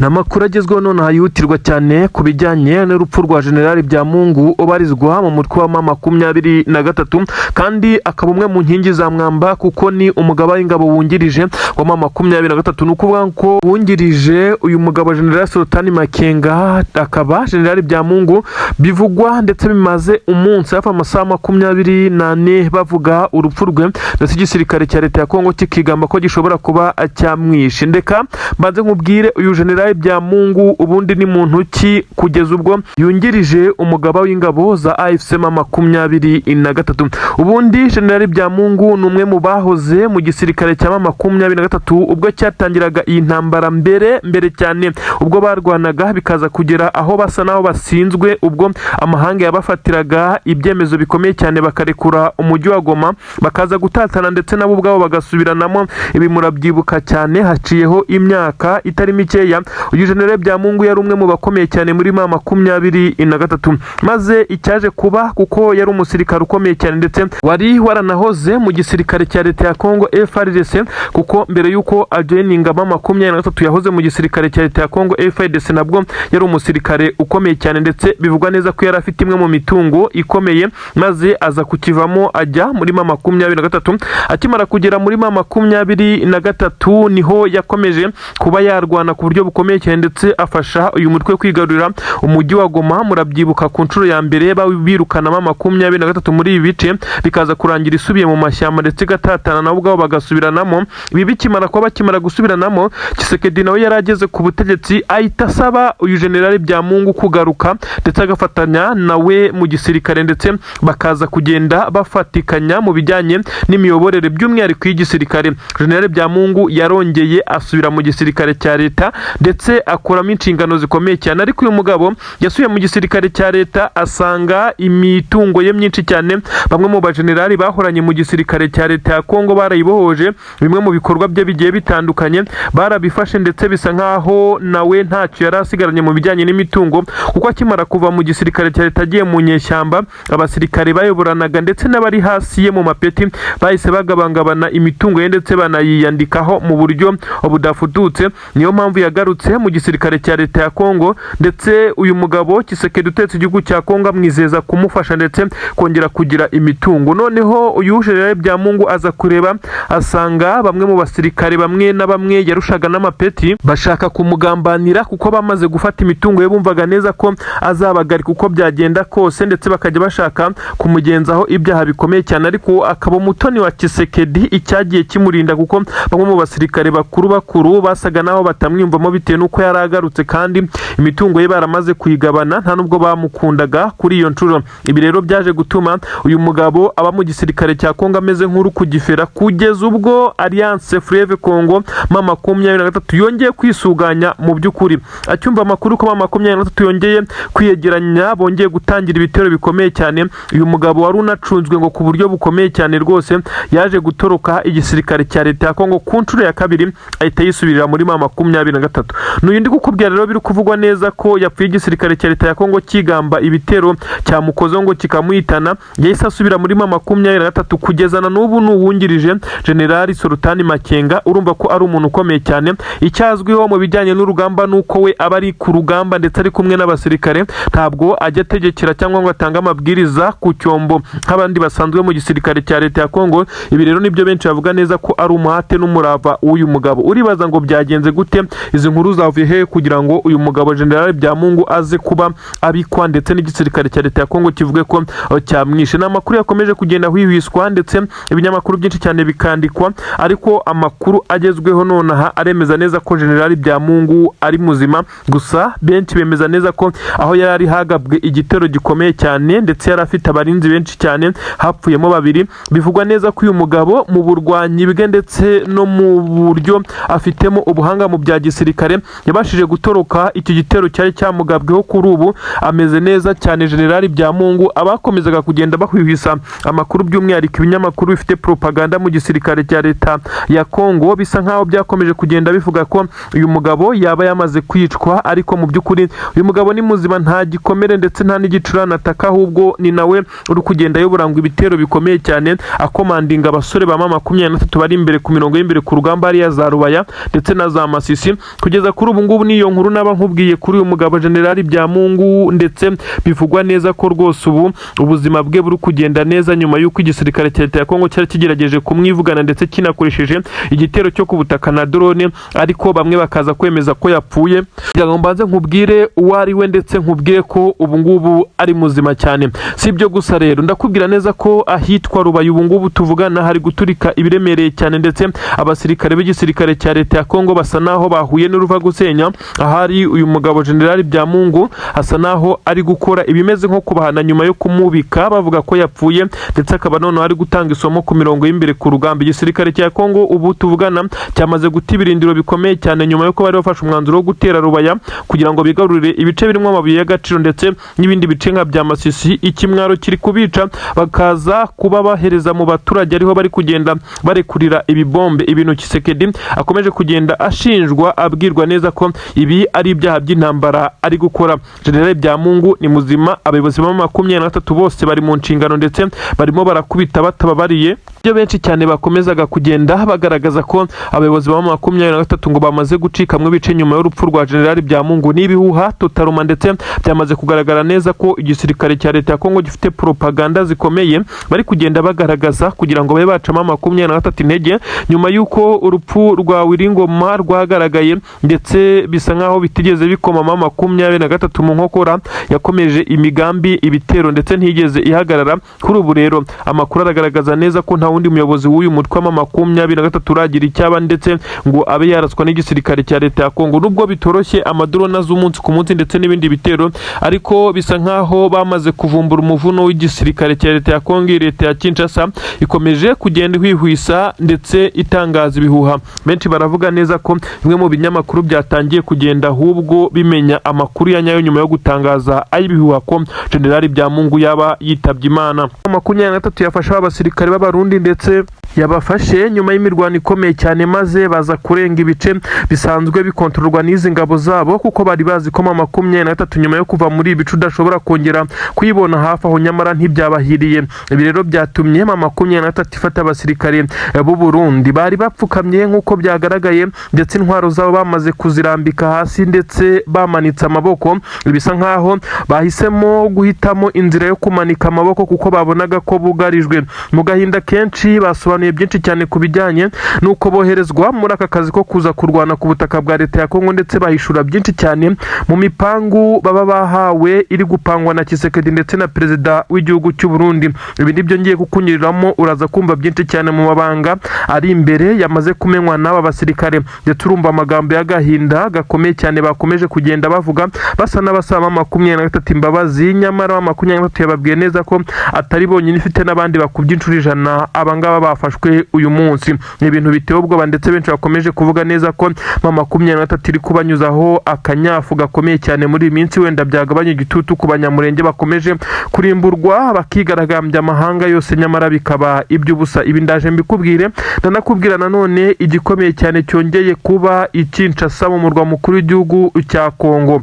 Namakuru agezweho none hayihutirwa cyane ku bijyanye n'urupfu rwa General Byamungu ubarizwa mu mutwe wa M23 kandi akaba umwe mu nkingi za mwamba kuko ni umugaba w'ingabo wungirije wa M23 nukuvuga ko wungirije uyu mugabo General Sultan Makenga akaba General Byamungu bivugwa ndetse bimaze umunsi hafi amasaha 24 bavuga urupfu rwe ndetse igisirikare cya leta ya Kongo kikigamba ko gishobora kuba cyamwishe. Ndeka mbanze nkubwire uyu General Byamungu ubundi ni muntu ki kugeza ubwo yungirije umugaba w'ingabo za AFC M23. Ubundi General Byamungu ni umwe mu bahoze mu gisirikare cya M23 ubwo cyatangiraga iyi ntambara mbere cyane ubwo barwanaga bikaza kugera aho basa naho basinzwe ubwo amahanga yabafatiraga ibyemezo bikomeye cyane bakarekura umujyi wa Goma bakaza gutatana ndetse nabo ubwabo bagasubiranamo. Ibi murabyibuka cyane haciyeho imyaka itari mikeya. Uyu General Byamungu yari umwe mu bakomeye cyane muri M23 maze icyaje kuba kuko yari umusirikare ukomeye cyane ndetse wari waranahoze mu gisirikare cya leta ya Kongo FARDC kuko mbere yuko ajoininga M23 yahoze mu gisirikare cya leta ya Kongo FARDC nabwo yari umusirikare ukomeye cyane ndetse bivugwa neza ko yari afite imwe mu mitungo ikomeye maze aza kukivamo ajya muri M23. Akimara kugera muri M23 niho yakomeje kuba yarwana ku buryo bukomeye cyane ndetse afasha uyu mutwe kwigarurira umujyi wa Goma. Murabyibuka ku nshuro ya mbere birukana M23 muri ibi bice bikaza kurangira isubiye mu mashyamba ndetse gatatana nabo ubwabo bagasubiranamo. Ibi bikimara kuba bakimara gusubiranamo Tshisekedi nawe yarageze ku butegetsi ahita asaba uyu General Byamungu kugaruka ndetse agafatanya nawe mu gisirikare ndetse bakaza kugenda bafatikanya mu bijyanye n'imiyoborere by'umwihariko y'igisirikare. General Byamungu yarongeye asubira mu gisirikare cya leta ndetse akuramo inshingano zikomeye cyane, ariko uyu mugabo yasuye mu gisirikare cya leta asanga imitungo ye myinshi cyane. Bamwe mu bajenerali bahoranye mu gisirikare cya leta ya Kongo barayibohoje, bimwe mu bikorwa bye bigiye bitandukanye barabifashe ndetse bisa nkaho nawe ntacyo yari asigaranye mu bijyanye n'imitungo kuko akimara kuva mu gisirikare cya leta agiye mu nyeshyamba abasirikare bayoboranaga ndetse n'abari hasi ye mu mapeti bahise bagabangabana imitungo ye ndetse banayiyandikaho mu buryo budafututse. Niyo mpamvu yagarutse mu gisirikare cya leta ya Kongo ndetse uyu mugabo Tshisekedi utetse igihugu cya Kongo amwizeza kumufasha ndetse kongera kugira imitungo. Noneho uyu General Byamungu aza kureba asanga bamwe mu basirikare bamwe na bamwe yarushaga n'amapeti bashaka kumugambanira kuko bamaze gufata imitungo ye bumvaga neza ko azabagarika uko byagenda kose ndetse bakajya bashaka kumugenzaho ibyaha bikomeye cyane, ariko akaba umutoni wa Tshisekedi icyagiye kimurinda kuko bamwe mu basirikare bakuru basaga naho batamwiyumvamo bitewe nuko yaragarutse kandi imitungo ye baramaze kuyigabana nta nubwo bamukundaga kuri iyo nshuro. Ibi rero byaje gutuma uyu mugabo aba mu gisirikare cya Kongo ameze nk'uru kugifera kugeza ubwo Alliance Fleuve Congo M23 yongeye kwisuganya mu by'ukuri. Acyumva amakuru ko M23 yongeye kwiyegeranya bongeye gutangira ibitero bikomeye cyane. Uyu mugabo wari unacunzwe ngo ku buryo bukomeye cyane rwose yaje gutoroka igisirikare cya leta ya Kongo ku nshuro ya kabiri ahita yisubirira muri M23. N'uyindi kukubwira rero biri kuvugwa neza ko yapfuye igisirikare cya leta ya Kongo kigamba ibitero cyamukozo ngo kikamuhitana yahise asubira muri M23 kugezana n'ubu n'uwungirije General Sultan Makenga. Urumva ko ari umuntu ukomeye cyane. Icyazwiho mu bijyanye n'urugamba nuko we aba ari ku rugamba ndetse ari kumwe n'abasirikare, ntabwo ajya ategekera cyangwa ngo atange amabwiriza ku cyombo nk'abandi basanzwe mu gisirikare cya leta ya Kongo. Ibi rero nibyo benshi bavuga neza ko ari umuhate n'umurava w'uyu mugabo. Uribaza ngo byagenze gute, izi nkuru zavuye he kugira ngo uyu mugabo General Byamungu aze kuba abikwa ndetse n'igisirikare cya leta ya Kongo kivuge ko cyamwishe? N'amakuru yakomeje kugenda hwihwiswa ndetse ibinyamakuru byinshi cyane bikandikwa, ariko amakuru agezweho nonaha aremeza neza ko General Byamungu ari muzima. Gusa benshi bemeza neza ko aho yari ari hagabwe igitero gikomeye cyane ndetse yari afite abarinzi benshi cyane hapfuyemo 2. Bivugwa neza ko uyu mugabo mu burwanyi bwe ndetse no mu buryo afitemo ubuhanga mu bya gisirikare yabashije gutoroka iki gitero cyari cyamugabweho. Kuri ubu ameze neza cyane General Byamungu. Abakomezaga kugenda bahwihwisa amakuru by'umwihariko ibinyamakuru bifite propaganda mu gisirikare cya leta ya Kongo bisa nkaho byakomeje kugenda bivuga ko uyu mugabo yaba yamaze kwicwa, ariko mu by'ukuri uyu mugabo ni muzima, nta gikomere ndetse nta n'igicurane ataka, ahubwo ni nawe uri kugenda yoboranga ibitero bikomeye cyane akomandinga abasore ba M23 bari imbere ku mirongo y'imbere ku rugamba hariya za Rubaya ndetse na za Masisi kugeza kugeza kuri ubu ngubu niyo nkuru naba nkubwiye kuri uyu mugabo General Byamungu, ndetse bivugwa neza ko rwose ubu ubuzima bwe buri kugenda neza nyuma y'uko igisirikare cya leta ya Kongo cyari kigerageje kumwivugana ndetse kinakoresheje igitero cyo ku butaka na drone, ariko bamwe bakaza kwemeza ko yapfuye. Kugira ngo mbanze nkubwire uwo ari we ndetse nkubwire ko ubu ngubu ari muzima cyane. Si ibyo gusa rero, ndakubwira neza ko ahitwa Rubaye ubu ngubu tuvugana hari guturika ibiremereye cyane, ndetse abasirikare b'igisirikare cya leta ya Kongo basa naho bahuye n'uruva gusenya. Ahari uyu mugabo General Byamungu asa naho ari gukora ibimeze nko kubahana nyuma yo kumubika bavuga ko yapfuye, ndetse akaba noneho ari gutanga isomo ku mirongo y'imbere ku rugamba. Igisirikare cya Kongo ubu tuvugana cyamaze guta ibirindiro bikomeye cyane nyuma y'uko bari bafashe umwanzuro wo gutera Rubaya kugira ngo bigarurire ibice birimo amabuye y'agaciro ndetse n'ibindi bice nka bya Masisi. Ikimwaro kiri kubica, bakaza kuba bahereza mu baturage ariho bari kugenda barekurira ibibombe, ibintu Tshisekedi akomeje kugenda ashinjwa abwirwa neza ko ibi ari ibyaha by'intambara ari gukora. General Byamungu ni muzima, abayobozi ba 23 bose bari mu nshingano ndetse barimo barakubita batababariye. Byo benshi cyane bakomezaga kugenda bagaragaza ko abayobozi ba 23 ngo bamaze gucika mu bice nyuma y'urupfu rwa General Byamungu. N'ibihuha tutaruma, ndetse byamaze kugaragara neza ko igisirikare cya leta ya Kongo gifite propaganda zikomeye bari kugenda bagaragaza kugira ngo babe bacamo 23 intege nyuma y'uko urupfu rwa Wiringoma rwagaragaye, ndetse bisa nkaho bitigeze bikoma 23 mu nkokora. Yakomeje imigambi, ibitero ndetse ntigeze ihagarara. Kuri ubu rero amakuru aragaragaza neza ko nta wundi muyobozi w'uyu mutwe wa 23 uragira icyaba ndetse ngo abe yaraswa n'igisirikare cya leta ya Kongo. Nubwo bitoroshye amadrone z'umunsi ku munsi ndetse n'ibindi bitero, ariko bisa nkaho bamaze kuvumbura umuvuno w'igisirikare cya leta ya Kongo. Leta ya Kinshasa ikomeje kugenda ihwihwisa ndetse itangaza ibihuha. Benshi baravuga neza ko bimwe mu binyamakuru byatangiye kugenda ahubwo bimenya amakuru ya nyayo nyuma yo gutangaza ay'ibihuha ko General Byamungu yaba yitabye Imana. 23 yafasha abasirikare b'abarundi ndetse yabafashe nyuma y'imirwano ikomeye cyane, maze baza kurenga ibice bisanzwe bikontororwa n'izi ngabo zabo, kuko bari bazi ko 23 nyuma yo kuva muri ibice udashobora kongera kuyibona hafi aho, nyamara ntibyabahiriye. Ibi rero byatumye 23 ifata abasirikare b'u Burundi bari bapfukamye nk'uko byagaragaye, ndetse intwaro zabo bamaze kuzirambika hasi ndetse bamanitse amaboko. Bisa nkaho bahisemo guhitamo inzira yo kumanika amaboko kuko babonaga ko bugarijwe. Mu gahinda kenshi basobanuye byinshi cyane ku bijyanye nuko boherezwa muri aka kazi ko kuza kurwana ku butaka bwa leta ya Kongo, ndetse bahishura byinshi cyane mu mipangu baba bahawe iri gupangwa na Tshisekedi ndetse na perezida w'igihugu cy'u Burundi. Ibi nibyo ngiye kukunyuriramo, uraza kumva byinshi cyane mu mabanga ari imbere yamaze kumenywa n'aba basirikare. Ndetse urumva amagambo y'agahinda gakomeye cyane bakomeje kugenda bavuga, basa n'abasaba 23 imbabazi, nyamara 23 yababwiye neza ko atari bonyine ifite n'abandi bakubye inshuro 100 abangaba bafashwe uyu munsi. Ni ibintu biteye ubwoba, ndetse benshi bakomeje kuvuga neza ko 23 iri kubanyuzaho akanyafu gakomeye cyane muri iyi minsi, wenda byagabanya igitutu ku banyamurenge bakomeje kurimburwa bakigaragambya amahanga yose, nyamara bikaba iby'ubusa. Ibi ndaje mbikubwire, ndanakubwira nanone igikomeye cyane cyongeye kuba i Kinshasa mu murwa mukuru w'igihugu cya Kongo.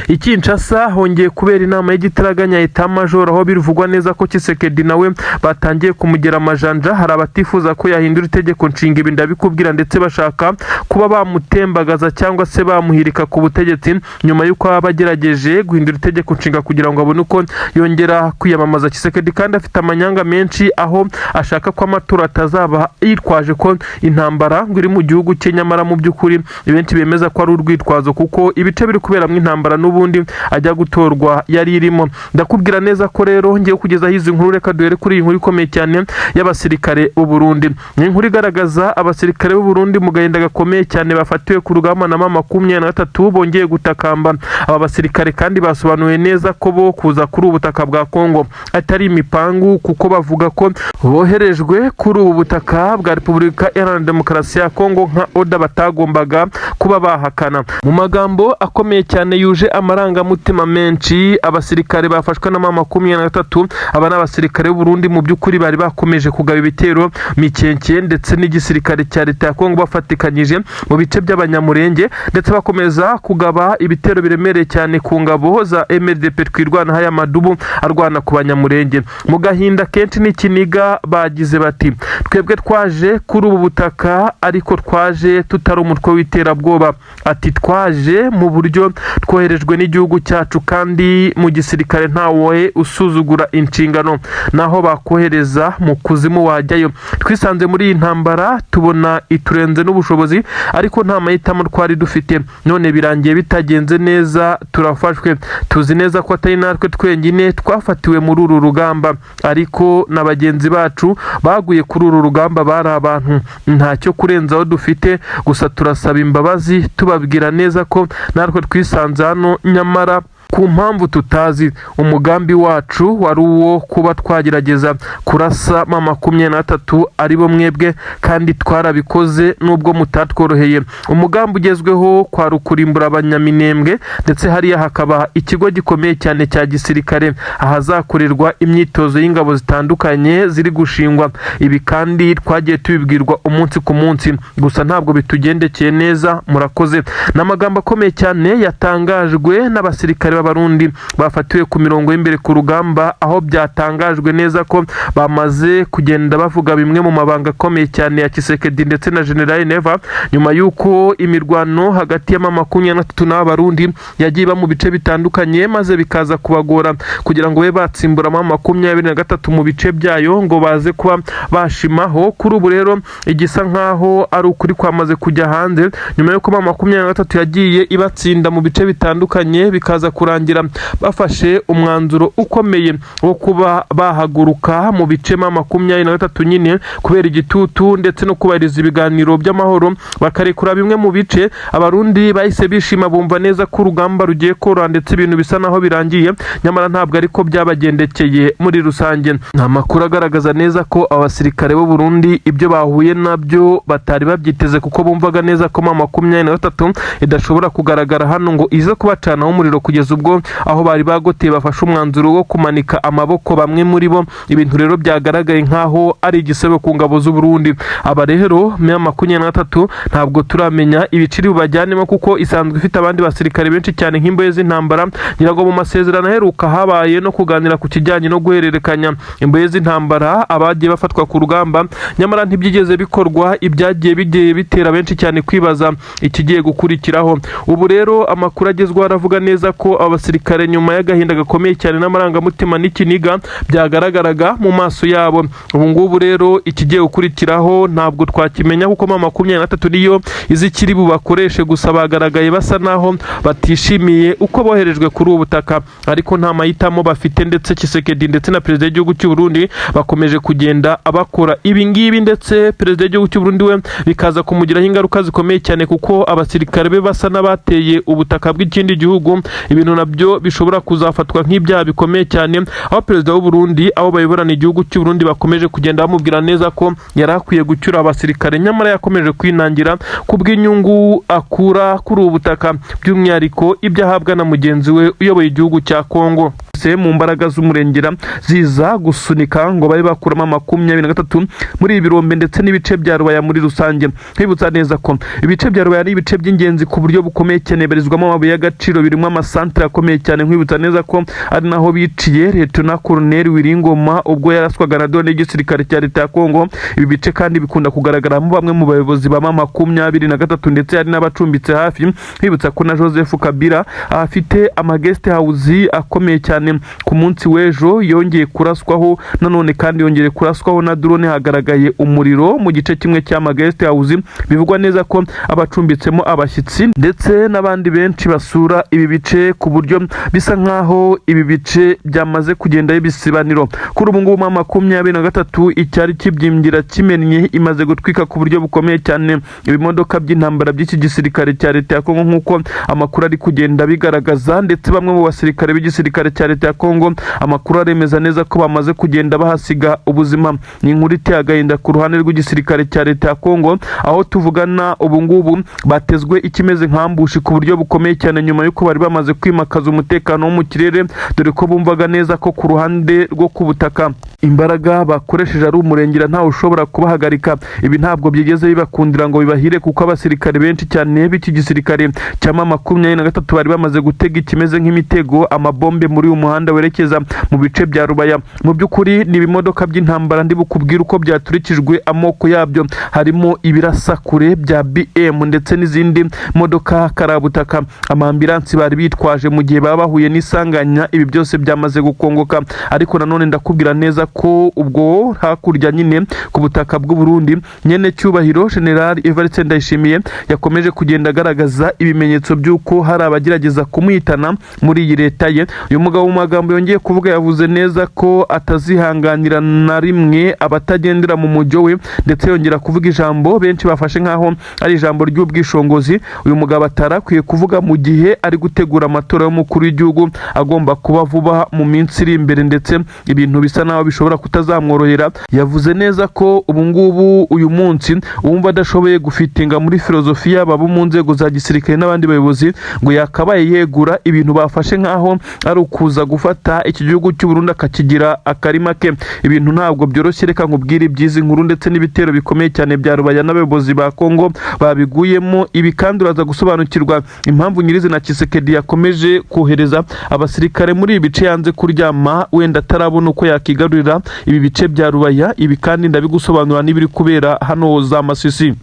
I Kinshasa hongeye kubera inama y'igitaraganya Etat Major, aho bivugwa neza ko Tshisekedi nawe batangiye kumugera amajanja. Hari abatifuza ko yahindura itegeko nshinga, ibi ndabikubwira, ndetse bashaka kuba bamutembagaza cyangwa se bamuhirika ku butegetsi nyuma y'uko abagerageje guhindura itegeko nshinga kugira ngo abone uko yongera kwiyamamaza. Tshisekedi kandi afite amanyanga menshi, aho ashaka ko amatora atazaba yitwaje ko intambara ngo iri mu gihugu cye, nyamara mu by'ukuri benshi bemeza ko ari urwitwazo kuko ibice biri kuberamo intambara n'ubundi ajya gutorwa yari irimo. Ndakubwira neza ko rero ngiye kugeza hizi nkuru. Reka duhere kuri iyi nkuru ikomeye cyane y'abasirikare b'u Burundi. Ni inkuru igaragaza abasirikare b'u Burundi mu gahinda gakomeye cyane bafatiwe ku rugamba na 23 bongeye gutakamba. Aba basirikare kandi basobanuye neza ko bo kuza kuri ubutaka bwa Kongo atari imipangu, kuko bavuga ko boherejwe kuri ubu butaka bwa Repubulika Iharanira Demokarasi ya Kongo nka oda batagombaga kuba bahakana. Mu magambo akomeye cyane yuje byahuje amarangamutima menshi. Abasirikare bafashwe na M23, aba n'abasirikare b'u Burundi mu by'ukuri bari bakomeje kugaba ibitero Mikenke ndetse n'igisirikare cya leta ya Kongo bafatikanyije mu bice by'abanyamurenge, ndetse bakomeza kugaba ibitero biremereye cyane ku ngabo za MRDP twirwana haya madubu arwana ku banyamurenge. Mu gahinda kenshi n'ikiniga bagize bati twebwe twaje kuri ubu butaka ariko twaje tutari umutwe w'iterabwoba. Ati twaje mu buryo twoherejwe n'igihugu cyacu kandi mu gisirikare ntawe usuzugura inshingano, naho bakohereza mu kuzimu wajyayo. Twisanze muri iyi ntambara tubona iturenze n'ubushobozi ariko nta mahitamo twari dufite, none birangiye bitagenze neza, turafashwe. Tuzi neza ko atari natwe twenyine twafatiwe muri uru rugamba, ariko na bagenzi bacu baguye kuri uru rugamba bari abantu. Ntacyo kurenzaho dufite, gusa turasaba imbabazi tubabwira neza ko natwe twisanze hano, nyamara ku mpamvu tutazi. Umugambi wacu wari uwo kuba twagerageza kurasa M23 aribo mwebwe, kandi twarabikoze nubwo mutatworoheye. Umugambi ugezweho kwa rukurimbura abanyaminembwe, ndetse hariya hakaba ikigo gikomeye cyane cya gisirikare ahazakorerwa imyitozo y'ingabo zitandukanye ziri gushingwa. Ibi kandi twagiye tubibwirwa umunsi ku munsi, gusa ntabwo bitugendekeye neza. Murakoze. N'amagambo akomeye cyane yatangajwe n'abasirikare b'Abarundi bafatiwe ku mirongo y'imbere ku rugamba, aho byatangajwe neza ko bamaze kugenda bavuga bimwe mu mabanga akomeye cyane ya Tshisekedi ndetse na General Neva, nyuma y'uko imirwano hagati ya M23 n'Abarundi yagiye iba mu bice bitandukanye, maze bikaza kubagora kugira ngo be batsimbura M23 mu bice byayo ngo baze kuba bashimaho. Kuri ubu rero igisa nkaho ari ukuri kwamaze kujya hanze, nyuma y'uko M23 yagiye ibatsinda mu bice bitandukanye, bikaza kurangira bafashe umwanzuro ukomeye wo kuba bahaguruka mu bice M23 nyine kubera igitutu ndetse no kubariza ibiganiro by'amahoro, bakarekura bimwe mu bice. Abarundi bahise bishima, bumva neza ko urugamba rugiye koroha ndetse ibintu bisa naho birangiye, nyamara ntabwo ariko byabagendekeye muri rusange. Nta makuru agaragaza neza ko abasirikare b'u Burundi ibyo bahuye nabyo batari babyiteze, kuko bumvaga neza ko M23 idashobora kugaragara hano ngo ize kubacanaho umuriro kugeza ubwo aho bari bagoteye bafashe umwanzuro wo kumanika amaboko bamwe muri bo. Ibintu rero byagaragaye nkaho ari igisebo ku ngabo z'u Burundi. Aba rero M23 ntabwo turamenya ibiciri bubajyanemo, kuko isanzwe ifite abandi basirikare benshi cyane nk'imboye z'intambara. Nyirago mu masezerano aheruka habaye no kuganira ku kijyanye no guhererekanya imboye z'intambara abagiye bafatwa ku rugamba, nyamara ntibyigeze bikorwa. Ibyagiye bigiye bitera benshi cyane kwibaza ikigiye gukurikiraho. Ubu rero amakuru agezweho aravuga neza ko abasirikare nyuma y'agahinda gakomeye cyane n'amarangamutima n'ikiniga byagaragaraga mu maso yabo. Ubu ngubu rero ikigiye gukurikiraho ntabwo twakimenya, kuko M23 niyo izikiri bubakoreshe, gusa bagaragaye basa naho batishimiye uko boherejwe kuri ubu butaka, ariko nta mahitamo bafite. Ndetse Tshisekedi ndetse na perezida w'igihugu cy'u Burundi bakomeje kugenda abakora ibi ngibi, ndetse perezida w'igihugu cy'u Burundi we bikaza kumugiraho ingaruka zikomeye cyane, kuko abasirikare be basa n'abateye ubutaka bw'ikindi gihugu. Ibintu nabyo bishobora kuzafatwa nk'ibyaha bikomeye cyane, aho perezida w'u Burundi abo bayoborana igihugu cy'u Burundi bakomeje kugenda bamubwira neza ko yari akwiye gucyura abasirikare, nyamara yakomeje kwinangira kubw'inyungu akura kuri ubu butaka, by'umwihariko ibyo ahabwa na mugenzi we uyoboye igihugu cya Kongo. Mu mbaraga z'umurengera ziza gusunika ngo babe bakuramo M23 muri ibirombe ndetse n'ibice bya Rubaya muri rusange. Kwibutsa neza ko ibice bya Rubaya ari ibice by'ingenzi ku buryo bukomeye cyane, berizwamo amabuye y'agaciro, birimo amasantere akomeye cyane. Kwibutsa neza ko ari naho biciye Lieutenant Colonel Wiringoma ubwo yaraswaga na drone y'igisirikare cya leta ya Kongo. Ibi bice kandi bikunda kugaragaramo bamwe mu bayobozi ba M23 ndetse hari n'abacumbitse hafi. Kwibutsa ko na Joseph Kabila afite guest house akomeye cyane. Ku munsi w'ejo yongeye kuraswaho nanone, kandi yongeye kuraswaho na drone. Hagaragaye umuriro mu gice kimwe cya guest house, bivugwa neza ko abacumbitsemo abashyitsi ndetse n'abandi benshi basura ibi bice, ku buryo bisa nkaho ibi bice byamaze kugenda ibisibaniro. Kuri ubu ngubu M23 icyari kibyimgira kimennye, imaze gutwika ku buryo bukomeye cyane ibimodoka by'intambara by'iki gisirikare cya leta ya Kongo, nk'uko amakuru ari kugenda bigaragaza. Ndetse bamwe mu basirikare b'igisirikare cya leta leta ya Kongo amakuru aremeza neza ko bamaze kugenda bahasiga ubuzima. Ni inkuru iteye agahinda ku ruhande rw'igisirikare cya leta ya Kongo, aho tuvugana ubu ngubu batezwe ikimeze nk'ambushi ku buryo bukomeye cyane nyuma y'uko bari bamaze kwimakaza umutekano wo mu kirere, dore ko bumvaga neza ko ku ruhande rwo ku butaka imbaraga bakoresheje ari umurengera ntawe ushobora kubahagarika. Ibi ntabwo byigeze bibakundira ngo bibahire, kuko abasirikare benshi cyane b'iki gisirikare cya M23 bari bamaze gutega ikimeze nk'imitego, amabombe muri uyu muhanda werekeza mu bice bya Rubaya. Mu by'ukuri ni ibimodoka by'intambara ndi bukubwira uko byaturikijwe amoko yabyo, harimo ibirasakure bya BM ndetse n'izindi modoka karabutaka, amambiransi bari bitwaje mu gihe baba bahuye n'isanganya. Ibi byose byamaze gukongoka, ariko nanone ndakubwira neza ko ubwo hakurya nyine ku butaka bw'u Burundi nyene cyubahiro General Evariste Ndayishimiye yakomeje kugenda agaragaza ibimenyetso by'uko hari abagerageza kumuhitana muri iyi leta ye. Uyu mugabo mu magambo yongeye kuvuga yavuze neza ko atazihanganira na rimwe abatagendera mu mujyo we, ndetse yongera kuvuga ijambo benshi bafashe nkaho ari ijambo ry'ubwishongozi. Uyu mugabo atarakwiye kuvuga mu gihe ari gutegura amatora y'umukuru w'igihugu agomba kuba vuba mu minsi iri imbere, ndetse ibintu bisa naho bishobora kutazamworohera. Yavuze neza ko ubu ngubu uyu munsi wumva adashoboye gufitinga muri filozofiya babo mu nzego za gisirikare n'abandi bayobozi, ngo yakabaye yegura ibintu bafashe nkaho ari ukuza gufata iki gihugu cy'u Burundi akakigira akarima ke. Ibintu ntabwo byoroshye, reka nkubwire ibyizi nkuru ndetse n'ibitero bikomeye cyane bya Rubaya n'abayobozi ba Kongo babiguyemo. Ibi kandi uraza gusobanukirwa impamvu nyirizina Tshisekedi yakomeje kohereza abasirikare muri ibi bice yanze kuryama, wenda atarabona uko yakigarurira ibi bice bya Rubaya. Ibi kandi ndabigusobanura n'ibiri kubera hano za Masisi.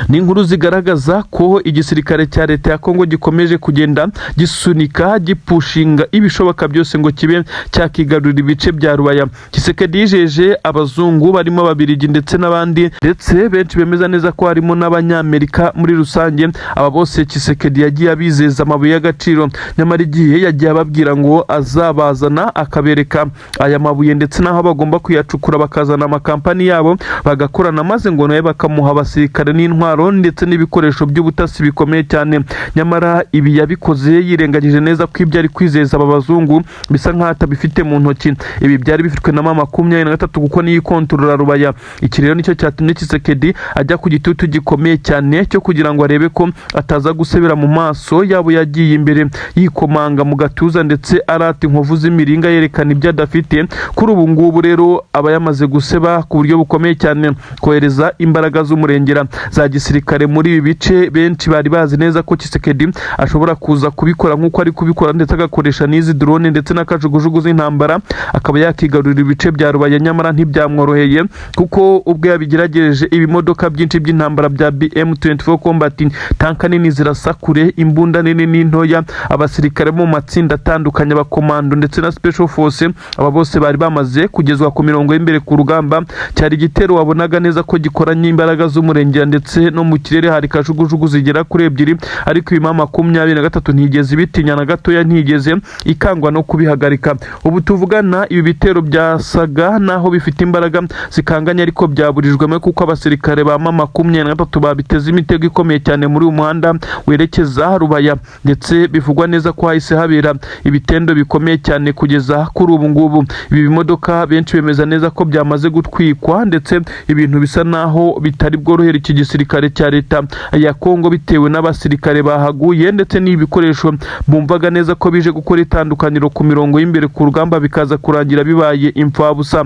Ni inkuru zigaragaza ko igisirikare cya leta ya Kongo gikomeje kugenda gisunika gipushinga ibishoboka byose ngo kibe cyakigarurira ibice bya Rubaya. Tshisekedi yijeje abazungu barimo ababirigi ndetse n'abandi, ndetse benshi bemeza neza ko harimo n'abanyamerika muri rusange. Aba bose Tshisekedi yagiye abizeza amabuye y'agaciro, nyamara igihe yagiye ababwira ngo azabazana akabereka aya mabuye ndetse n'aho bagomba kuyacukura, bakazana amakampani yabo bagakorana, maze ngo nawe bakamuha abasirikare n'intwaro ndetse n'ibikoresho by'ubutasi bikomeye cyane. Nyamara ibi yabikoze yirengagije neza ko ibyo ari kwizeza aba bazungu bisa nk'aho atabifite mu ntoki. Ibi byari bifitwe na M23 kuko niyo ikontorora Rubaya. Iki rero nicyo cyatumye Tshisekedi ajya ku gitutu gikomeye cyane cyo kugira ngo arebe ko ataza gusebera mu maso yabo. Yagiye imbere yikomanga mu gatuza ndetse arata inkovu z'imiringa yerekana ibyo adafite. Kuri ubu ngubu rero aba yamaze guseba ku buryo bukomeye cyane, kohereza imbaraga z'umurengera za gisirikare muri ibi bice. Benshi bari bazi neza ko Tshisekedi ashobora kuza kubikora nk'uko ari kubikora, ndetse agakoresha n'izi drone ndetse n'akajugujugu z'intambara akaba yakigarurira ibice bya Rubaya. Nyamara ntibyamworoheye, kuko ubwo yabigerageje ibimodoka byinshi by'intambara bya BM24 combat tanka nini zirasakure, imbunda nini n'intoya, abasirikare mu matsinda atandukanye, abakomando ndetse na special force, aba bose bari bamaze kugezwa ku mirongo y'imbere ku rugamba. Cyari igitero wabonaga neza ko gikoranye imbaraga z'umurengera, ndetse no mu kirere hari kajugujugu zigera kuri 2, ariko uyu M23 ntigeze ibitinya na gatoya, ntigeze ikangwa no kubihagarika. Ubu tuvugana ibi bitero byasaga naho bifite imbaraga zikanganya, ariko byaburijwemo kuko abasirikare ba M23 babiteze imitego ikomeye cyane muri uyu muhanda werekeza Rubaya, ndetse bivugwa neza ko hahise habera ibitendo bikomeye cyane kugeza kuri ubu ngubu. Ibi bimodoka benshi bemeza neza ko byamaze gutwikwa, ndetse ibintu bisa naho bitari bworohere iki gisirikare cya leta ya Kongo bitewe n'abasirikare bahaguye, ndetse n'ibikoresho bumvaga neza ko bije gukora itandukaniro ku mirongo y'imbere ku rugamba bikaza kurangira bibaye imfabusa.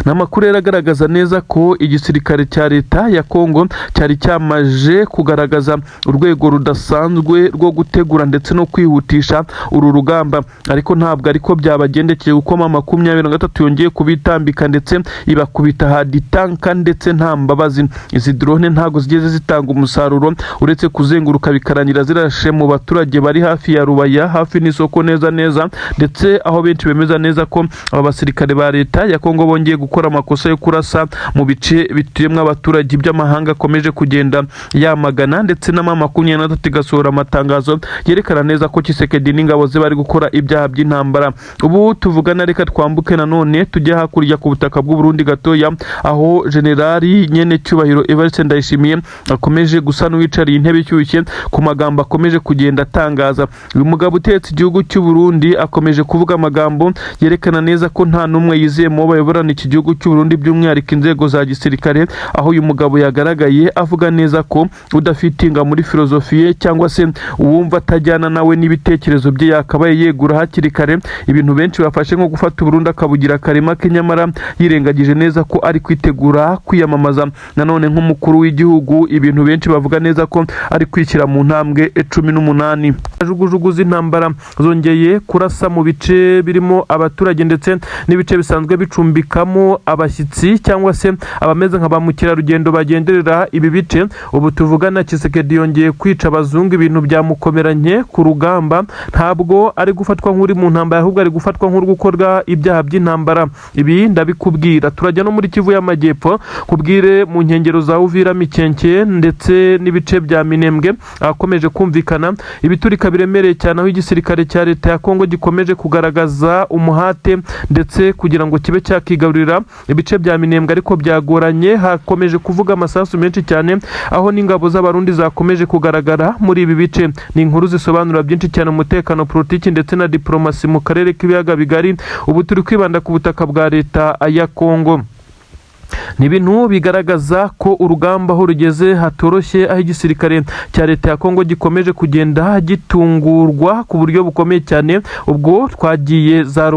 N'amakuru yaragaragaza neza ko igisirikare cya leta ya Kongo cyari cyamaje kugaragaza urwego rudasanzwe rwo gutegura ndetse no kwihutisha uru rugamba, ariko ntabwo ariko byabagendekeye kuko M23 yongeye kubitambika ndetse ibakubita hadi tanka ndetse nta mbabazi. Izi drone ntago zigeze zitanga umusaruro uretse kuzenguruka bikarangira zirashe mu baturage bari hafi ya Rubaya, hafi n'isoko neza, ndetse aho benshi bemeza neza ko aba basirikare ba leta ya Kongo bongeye gukora amakosa yo kurasa mu bice bituyemo abaturage by'amahanga akomeje kugenda yamagana, ndetse na M23 igasohora amatangazo yerekana neza ko Tshisekedi n'ingabo ze bari gukora ibyaha by'intambara. Ubu tuvugana reka twambuke nanone tujye hakurya ku butaka bw'u Burundi gatoya, aho generali nyene cyubahiro Evariste Ndayishimiye akomeje gusa n'uwicariye intebe ishyushye ku magambo akomeje kugenda atangaza. Uyu mugabo utetse igihugu cy'u Burundi akomeje kuvuga amagambo yerekana neza ko nta numwe yizeye mu bayoborana iki gihugu cy'u Burundi, by'umwihariko inzego za gisirikare, aho uyu mugabo yagaragaye avuga neza ko udafitinga muri filozofiye cyangwa se uwumva atajyana nawe n'ibitekerezo bye yakabaye yegura hakiri kare. Ibintu benshi bafashe nko gufata Burundi akabugira karema ke, nyamara yirengagije neza ko ari kwitegura kwiyamamaza nanone nk'umukuru w'igihugu. Ibintu benshi bavuga neza ko ari kwishyira mu ntambwe 18. Jugujugu z'intambara zongeye kurasa mu bice birimo abaturage ndetse n'ibice bisanzwe bicumbikamo abashyitsi cyangwa se abameze nka ba mukerarugendo bagenderera ibi bice. Ubu tuvugana Tshisekedi yongeye kwica abazungu, ibintu byamukomeranye ku rugamba. Ntabwo ari gufatwa nk'uri mu ntambara, ahubwo ari gufatwa nk'uri gukorwa ibyaha by'intambara. Ibi ndabikubwira. Turajya no muri Kivu y'Amajyepfo, kubwire mu nkengero za Uvira, Mikenke ndetse n'ibice bya Minembwe akomeje kumvikana ibiturika biremereye cyane, aho igisirikare cya leta ya Kongo gikomeje kugaragaza umuhate ndetse kugira ngo kibe cyakigarurira ibice bya Minembwe, ariko byagoranye. Hakomeje kuvuga amasasu menshi cyane, aho n'ingabo z'abarundi zakomeje kugaragara muri ibi bice. Ni inkuru zisobanura byinshi cyane umutekano, politiki ndetse na diplomasi mu karere k'ibiyaga bigari. Ubu turi kwibanda ku butaka bwa leta ya Kongo. Ni ibintu bigaragaza ko urugamba aho rugeze hatoroshye, aho igisirikare cya leta ya Kongo gikomeje kugenda gitungurwa ku buryo bukomeye cyane. Ubwo twagiye za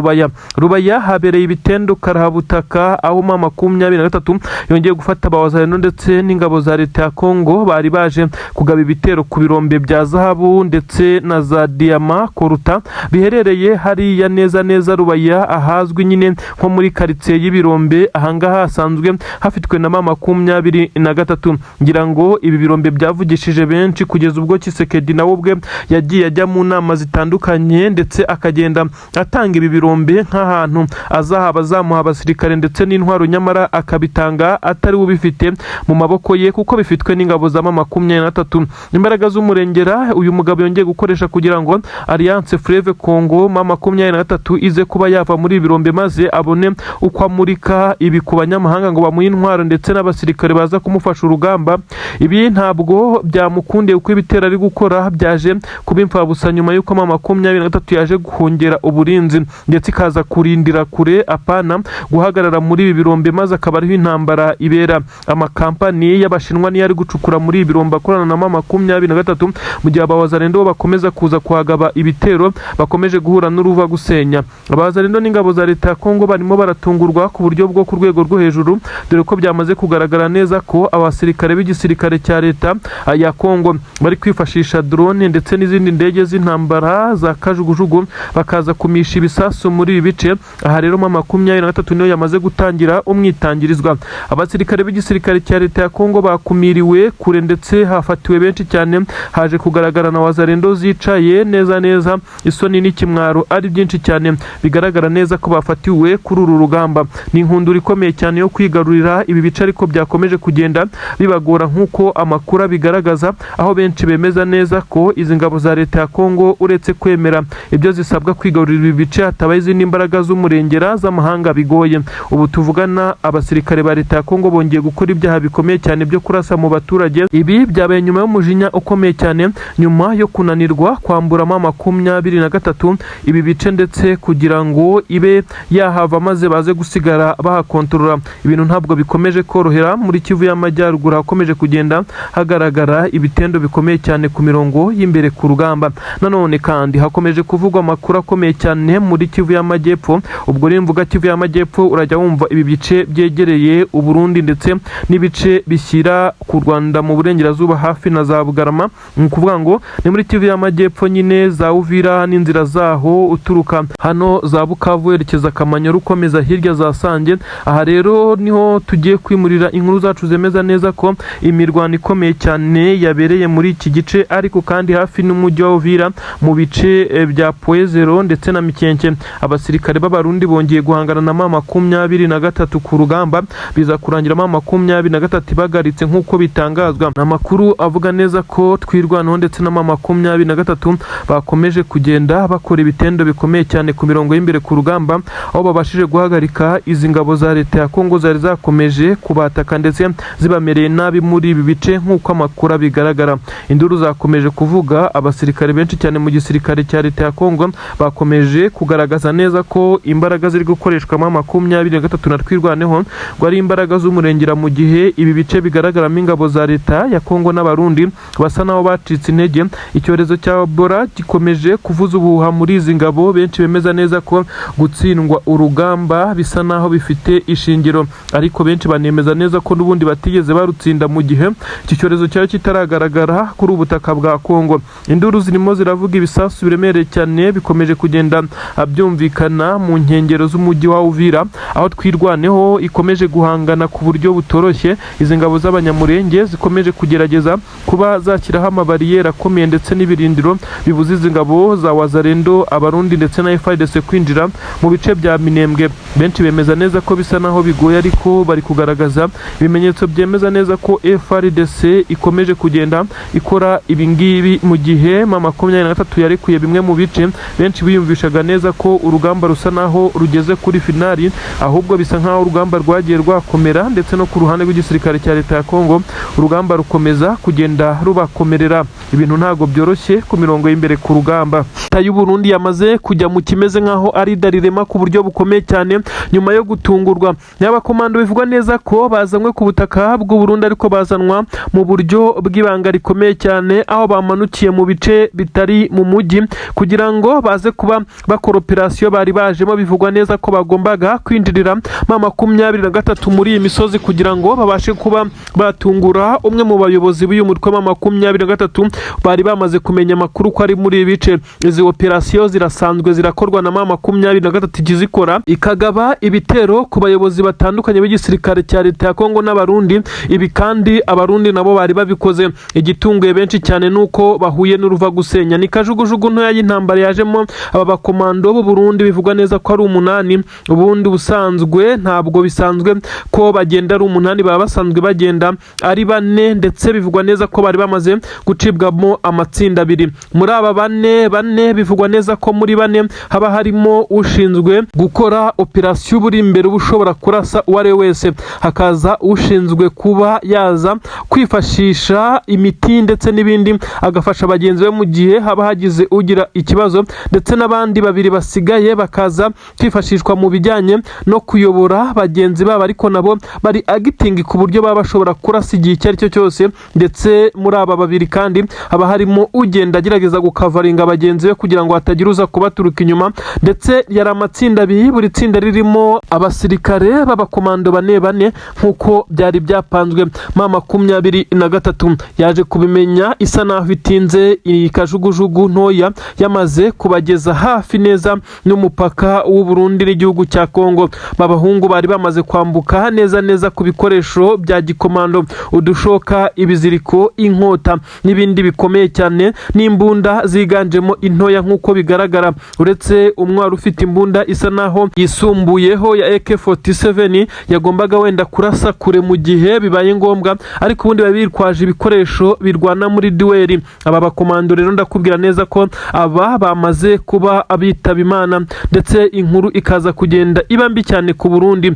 Rubaya habereye ibitendo karahabutaka, aho M23 yongeye gufata abawazareno ndetse n'ingabo za leta ya Kongo bari baje kugaba ibitero ku birombe bya zahabu ndetse na za diama koruta biherereye hariya neza Rubaya, ahazwi nyine nko muri quartier y'ibirombe. Ahangaha hasanzwe hafitwe na M23. ngira ngo ibi birombe byavugishije benshi kugeza ubwo Tshisekedi nawe ubwe yagiye ajya mu nama zitandukanye ndetse akagenda atanga ibi birombe nk'ahantu azahaba azamuha abasirikare ndetse n'intwaro, nyamara akabitanga atari ubifite mu maboko ye kuko bifitwe n'ingabo za M23. Imbaraga z'umurengera uyu mugabo yongeye gukoresha kugira ngo Alliance Fleuve Congo M23 ize kuba yava muri birombe maze abone uko amurika ibi ku banyamahanga ngo bamuhe intwaro ndetse n'abasirikare baza kumufasha urugamba. Ibi ntabwo byamukundiye uko ibitero ari gukora byaje kuba imfabusa nyuma y'uko M23 yaje guhongera uburinzi ndetse ikaza kurindira kure apana guhagarara muri ibi birombe, maze akaba ariho intambara ibera. Amakampani y'Abashinwa niyo ari gucukura muri ibi birombe akorana na M23, mu gihe abawazarendo bakomeza kuza kuhagaba ibitero bakomeje guhura n'uruva gusenya. Abawazarendo n'ingabo za leta ya Kongo barimo baratungurwa ku buryo bwo ku rwego rwo hejuru, dore ko byamaze kugaragara neza ko abasirikare b'igisirikare cya leta ya Kongo bari kwifashisha drone ndetse n'izindi ndege z'intambara za kajugujugu bakaza kumisha ibisasu muri ibi bice. Aha rero M23 niyo yamaze gutangira umwitangirizwa. Abasirikare b'igisirikare cya leta ya Kongo bakumiriwe kure ndetse hafatiwe benshi cyane. Haje kugaragara na wazarendo zicaye neza, isoni n'ikimwaro ari byinshi cyane, bigaragara neza ko bafatiwe kuri uru rugamba. Ni inkundura ikomeye cyane yo kwigarurira ibi bice, ariko byakomeje kugenda bibagora nk'uko amakuru bigaragaza, aho benshi bemeza neza ko izi ngabo za leta ya Kongo uretse kwemera ibyo zisabwa kwigarurira ibi bice, hatabaye izindi mbaraga z'umurengera z'amahanga bigoye. Ubu tuvugana abasirikare ba leta ya Kongo bongeye gukora ibyaha bikomeye cyane byo kurasa mu baturage. Ibi byabaye nyuma y'umujinya ukomeye cyane, nyuma yo kunanirwa kwambura M23 ibi bice ndetse kugira ngo ibe yahava maze baze gusigara bahakontorora. Ibintu ntabwo bikomeje korohera muri Kivu y'Amajyaruguru, hakomeje kugenda hagaragara ibitendo bikomeye cyane ku mirongo y'imbere ku rugamba. Nanone kandi hakomeje kuvugwa amakuru akomeye cyane muri Kivu y'Amajyepfo. Ubwo rero mvuga Kivu y'Amajyepfo urajya wumva ibi bice byegereye u Burundi ndetse n'ibice bishyira ku Rwanda mu burengerazuba hafi na za Bugarama. Ni ukuvuga ngo ni muri Kivu y'Amajyepfo nyine za Uvira n'inzira zaho uturuka hano za Bukavu werekeza Kamanyoru ukomeza hirya za Sange. Aha rero niho tugiye kwimurira inkuru zacu zemeza neza ko imirwano ikomeye cyane yabereye muri iki gice, ariko kandi hafi n'umujyi wa Uvira mu bice bya Poezero ndetse na Mikenke. Abasirikare b'abarundi bongeye guhangana na M23 ku rugamba, biza kurangira M23 bagaritse nk'uko bitangazwa. Amakuru avuga neza ko twirwanaho ndetse na M23 bakomeje kugenda bakora ibitendo bikomeye cyane ku mirongo y'imbere ku rugamba, aho babashije guhagarika izi ngabo za leta ya Kongo zari zakomeje kubataka ndetse zibamereye nabi muri ibi bice nk'uko amakuru bigaragara. Induru zakomeje kuvuga, abasirikare benshi cyane mu gisirikare cya leta ya Kongo bakomeje kugaragaza neza ko imbaraga ziri gukoreshwa M23 na twirwaneho ngo ari imbaraga z'umurengera, mu gihe ibi bice bigaragaramo ingabo za leta ya Kongo n'abarundi basa naho bacitse intege. Icyorezo cya Ebola gikomeje kuvuza ubuhuha muri izi ngabo, benshi bemeza neza ko gutsindwa urugamba bisa naho bifite ishingiro, ariko benshi banemeza neza ko n'ubundi batigeze barutsinda mu gihe iki cyorezo cyari kitaragaragara kuri ubutaka bwa Kongo. Induru zirimo ziravuga, ibisasu biremereye cyane bikomeje kugenda byumvikana mu nkengero z'umujyi wa Uvira, aho twirwaneho ikomeje guhangana ku buryo butoroshye. Izi ngabo z'abanyamurenge zikomeje kugerageza kuba zashyiraho amabariyeri akomeye ndetse n'ibirindiro bibuza izi ngabo za Wazalendo, abarundi ndetse na FARDC kwinjira mu bice bya Minembwe. Benshi bemeza neza ko bisa naho bigoye, ariko bari kugaragaza ibimenyetso byemeza neza ko FARDC ikomeje kugenda ikora ibingibi mu gihe M23 yarekuye bimwe mu bice. Benshi biyumvishaga neza ko urugamba rusa naho rugeze kuri finali, ahubwo bisa nkaho urugamba rwagiye rwakomera, ndetse no ku ruhande rw'igisirikare cya leta ya Kongo urugamba rukomeza kugenda rubakomerera. Ibintu ntago byoroshye ku mirongo y'imbere ku rugamba. Leta y'u Burundi yamaze kujya mu kimeze nkaho ari darirema ku buryo bukomeye cyane nyuma yo gutungurwa. N'abakomando bivugwa neza ko bazanywe ku butaka bw'u Burundi, ariko bazanwa mu buryo bw'ibanga rikomeye cyane, aho bamanukiye mu bice bitari mu mujyi kugira ngo baze kuba bakora operasiyo bari bajemo. Bivugwa neza ko bagombaga kwinjirira M23 muri iyi misozi kugira ngo babashe kuba batungura umwe mu bayobozi b'uyu mutwe wa M23 bari bamaze kumenya amakuru ko ari muri ibi bice. Izi operasiyo zirasanzwe zirakorwa na M23 ikizikora, ikagaba ibitero ku bayobozi batandukanye b'igisirikare cya leta ya Kongo n'abarundi. Ibi kandi abarundi nabo bari babikoze. Igitunguye benshi cyane nuko bahuye n'uruva gusenya. Ni kajugujugu ntoya y'intambara yajemo aba bakomando b'u Burundi, bivugwa neza ko ari 8. Ubundi busanzwe ntabwo bisanzwe ko bagenda ari 8, baba basanzwe bagenda ari 4, ndetse bivugwa neza ko bari bamaze gucibwamo amatsinda 2. Muri aba 4 bivugwa neza ko muri 4 haba harimo ushinzwe gukora operasiyo buri imbere ushobora kurasa uwo ari wese, hakaza ushinzwe kuba yaza kwifashisha imiti ndetse n'ibindi agafasha bagenzi be mu gihe haba hagize ugira ikibazo, ndetse n'abandi 2 basigaye bakaza kwifashishwa mu bijyanye no kuyobora bagenzi babo, ariko nabo bari agitingi ku buryo baba bashobora kurasa igihe icyo ari cyo cyose. Ndetse muri aba 2 kandi haba harimo ugenda agerageza gukavaringa bagenzi be kugira ngo hatagira uza kubaturuka inyuma, ndetse yari amatsinda 2, buri tsinda ririmo abasirikare b'abakomando 4 nk'uko byari byapanzwe. M23 yaje kubimenya isa naho bitinze, ikajugujugu ntoya yamaze kubageza hafi neza n'umupaka w'u Burundi n'igihugu cya Kongo. Babahungu bari bamaze kwambuka neza ku bikoresho bya gikomando, udushoka, ibiziriko, inkota n'ibindi bikomeye cyane, n'imbunda ziganjemo intoya nk'uko bigaragara. Uretse umwari ufite imbunda isa naho yisumbuyeho ya AK47 yagombaga wenda kurasa kure mu gihe bibaye ngombwa, ariko ubundi babirikwaje ibikoresho birwana muri dueli. Aba bakomando rero ndakubwira neza ko aba bamaze kuba abitaba Imana, ndetse inkuru ikaza kugenda iba mbi cyane ku Burundi.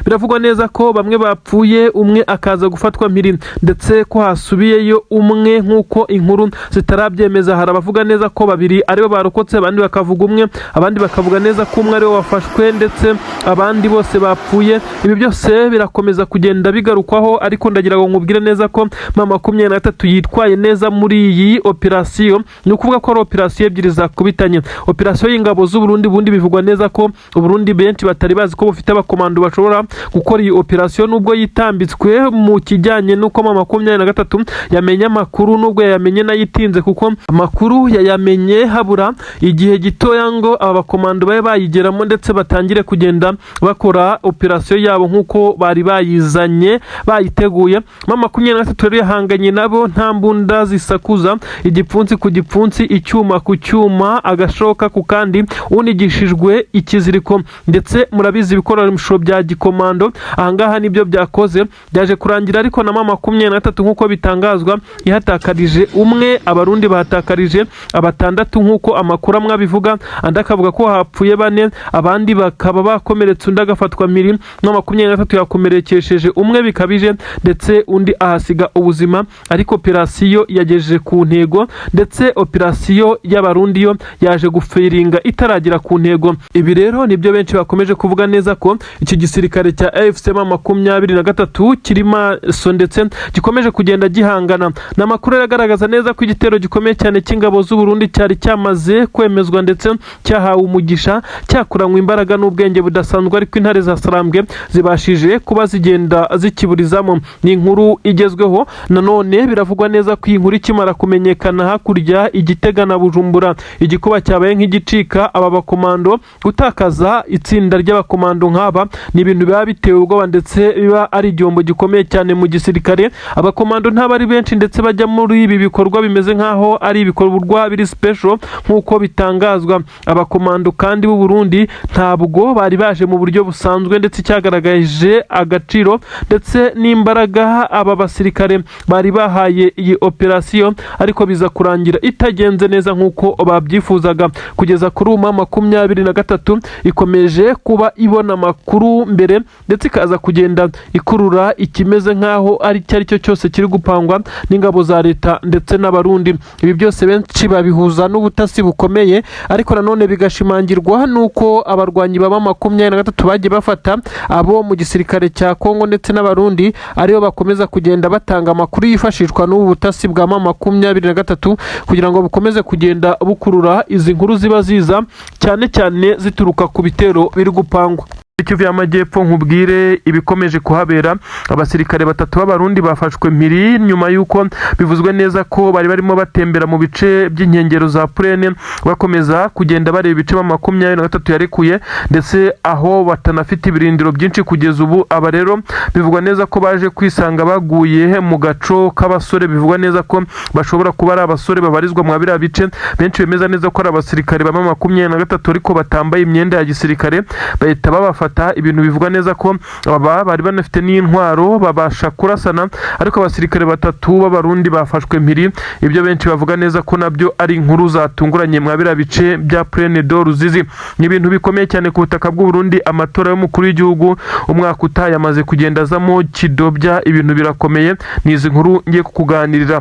Biravugwa neza ko bamwe bapfuye, umwe akaza gufatwa mpiri, ndetse ko hasubiyeyo umwe nk'uko inkuru zitarabyemeza. Hari abavuga neza ko 2 aribo barokotse, abandi bakavuga umwe, abandi bakavuga neza ko umwe ariwe wafashwe, ndetse abandi bose bapfuye. Ibi byose birakomeza kugenda bigarukwaho, ariko ndagira ngo nkubwire neza ko M23 yitwaye neza muri iyi operasiyo. Ni ukuvuga ko ari operasiyo 2 zakubitanye. Operasiyo y'ingabo z'u Burundi bundi bivugwa neza ko u Burundi benshi batari bazi ko bufite abakomando bashobora gukora iyi operasiyo nubwo yitambitswe mu kijyanye n'uko M23 yamenye amakuru, nubwo yamenye nayitinze kuko amakuru yayamenye habura igihe gitoya ngo aba bakomando babe bayigeramo ndetse batangire kugenda bakora operasiyo yabo nk'uko bari bayizanye bayiteguye. M23 rero yahanganye nabo nta mbunda zisakuza, igipfunsi ku gipfunsi, icyuma ku cyuma, agashoka ku kandi, unigishijwe ikiziriko, ndetse murabizi ibikoresho bya gikomando ahangaha nibyo byakoze. Byaje kurangira ariko na M23 nk'uko bitangazwa ihatakarije umwe, abarundi bahatakarije abatandatu nk'uko amakuru amwe abivuga, andi akavuga ko hapfuye 4, abandi bakaba bakomeretse, undi agafatwa mpiri. M23 yakomerekesheje umwe bikabije ndetse undi ahasiga ubuzima, ariko operasiyo yagejeje ku ntego ndetse operasiyo y'abarundi yo yaje gufiringa itaragira ku ntego. Ibi rero nibyo benshi bakomeje kuvuga neza ko iki gisirikare cya AFC M23 kirima so ndetse gikomeje kugenda gihangana. N'amakuru yagaragaza neza ko igitero gikomeye cyane cy'ingabo z'u Burundi cyari cyamaze kwemezwa ndetse cyahawe umugisha, cyakuranywe imbaraga n'ubwenge budasanzwe, ariko intare za Sarambwe zibashije kuba zigenda zikiburizamo. Ni inkuru igezweho. Nanone biravugwa neza ko iyi nkuru ikimara kumenyekana hakurya Igitega na Bujumbura, igikuba cyabaye nk'igicika. Aba bakomando gutakaza itsinda ry'abakomando nk'aba ni ibintu biba bitewe ubwoba ndetse biba ari igihombo gikomeye cyane mu gisirikare. Abakomando ntabari benshi ndetse bajya muri ibi bikorwa bimeze nk'aho ari ibikorwa biri special nk'uko bitangazwa. Abakomando kandi b'u Burundi ntabwo bari baje mu buryo busanzwe, ndetse cyagaragaje agaciro ndetse n'imbaraga aba basirikare bari bahaye iyi operasiyo, ariko biza kurangira itagenze neza nk'uko babyifuzaga. Kugeza kuri M23 ikomeje kuba ibona amakuru mbere ndetse ikaza kugenda ikurura ikimeze nk'aho ari cyo cyose kiri gupangwa n'ingabo za leta ndetse n'abarundi. Ibi byose benshi babihuza n'ubutasi bukomeye, ariko nanone bigashimangirwa nuko abarwanyi baba M23 bagiye bafata abo mu gisirikare cya Kongo ndetse n'abarundi, ariyo bakomeza kugenda batanga amakuru yifashishwa n'ubu butasi bwa M23 kugira ngo bukomeze kugenda bukurura izi nkuru ziba ziza cyane cyane zituruka ku bitero biri gupangwa. Kivu y'Amajyepfo nkubwire ibikomeje kuhabera. Abasirikare 3 b'abarundi bafashwe mpiri nyuma yuko bivuzwe neza ko bari barimo batembera mu bice by'inkengero za Purene bakomeza kugenda bareba ibice M23 yarekuye, ndetse aho batanafite ibirindiro byinshi kugeza ubu. Aba rero bivugwa neza ko baje kwisanga baguye mu gaco k'abasore, bivugwa neza ko bashobora kuba ari abasore babarizwa mu biriya bice. Benshi bemeza neza ko ari abasirikare ba M23 ariko batambaye imyenda ya gisirikare, bahita babafata. Ibintu bivugwa neza ko aba bari banafite n'intwaro babasha kurasana, ariko abasirikare 3 b'abarundi bafashwe mpiri. Ibyo benshi bavuga neza ko nabyo ari inkuru zatunguranye mu biriya bice bya Plaine de Ruzizi. Ni ibintu bikomeye cyane ku butaka bw'u Burundi. Amatora y'umukuru w'igihugu umwaka utaha yamaze kugenda azamo kidobya, ibintu birakomeye. Ni izi nkuru ngiye kukuganirira.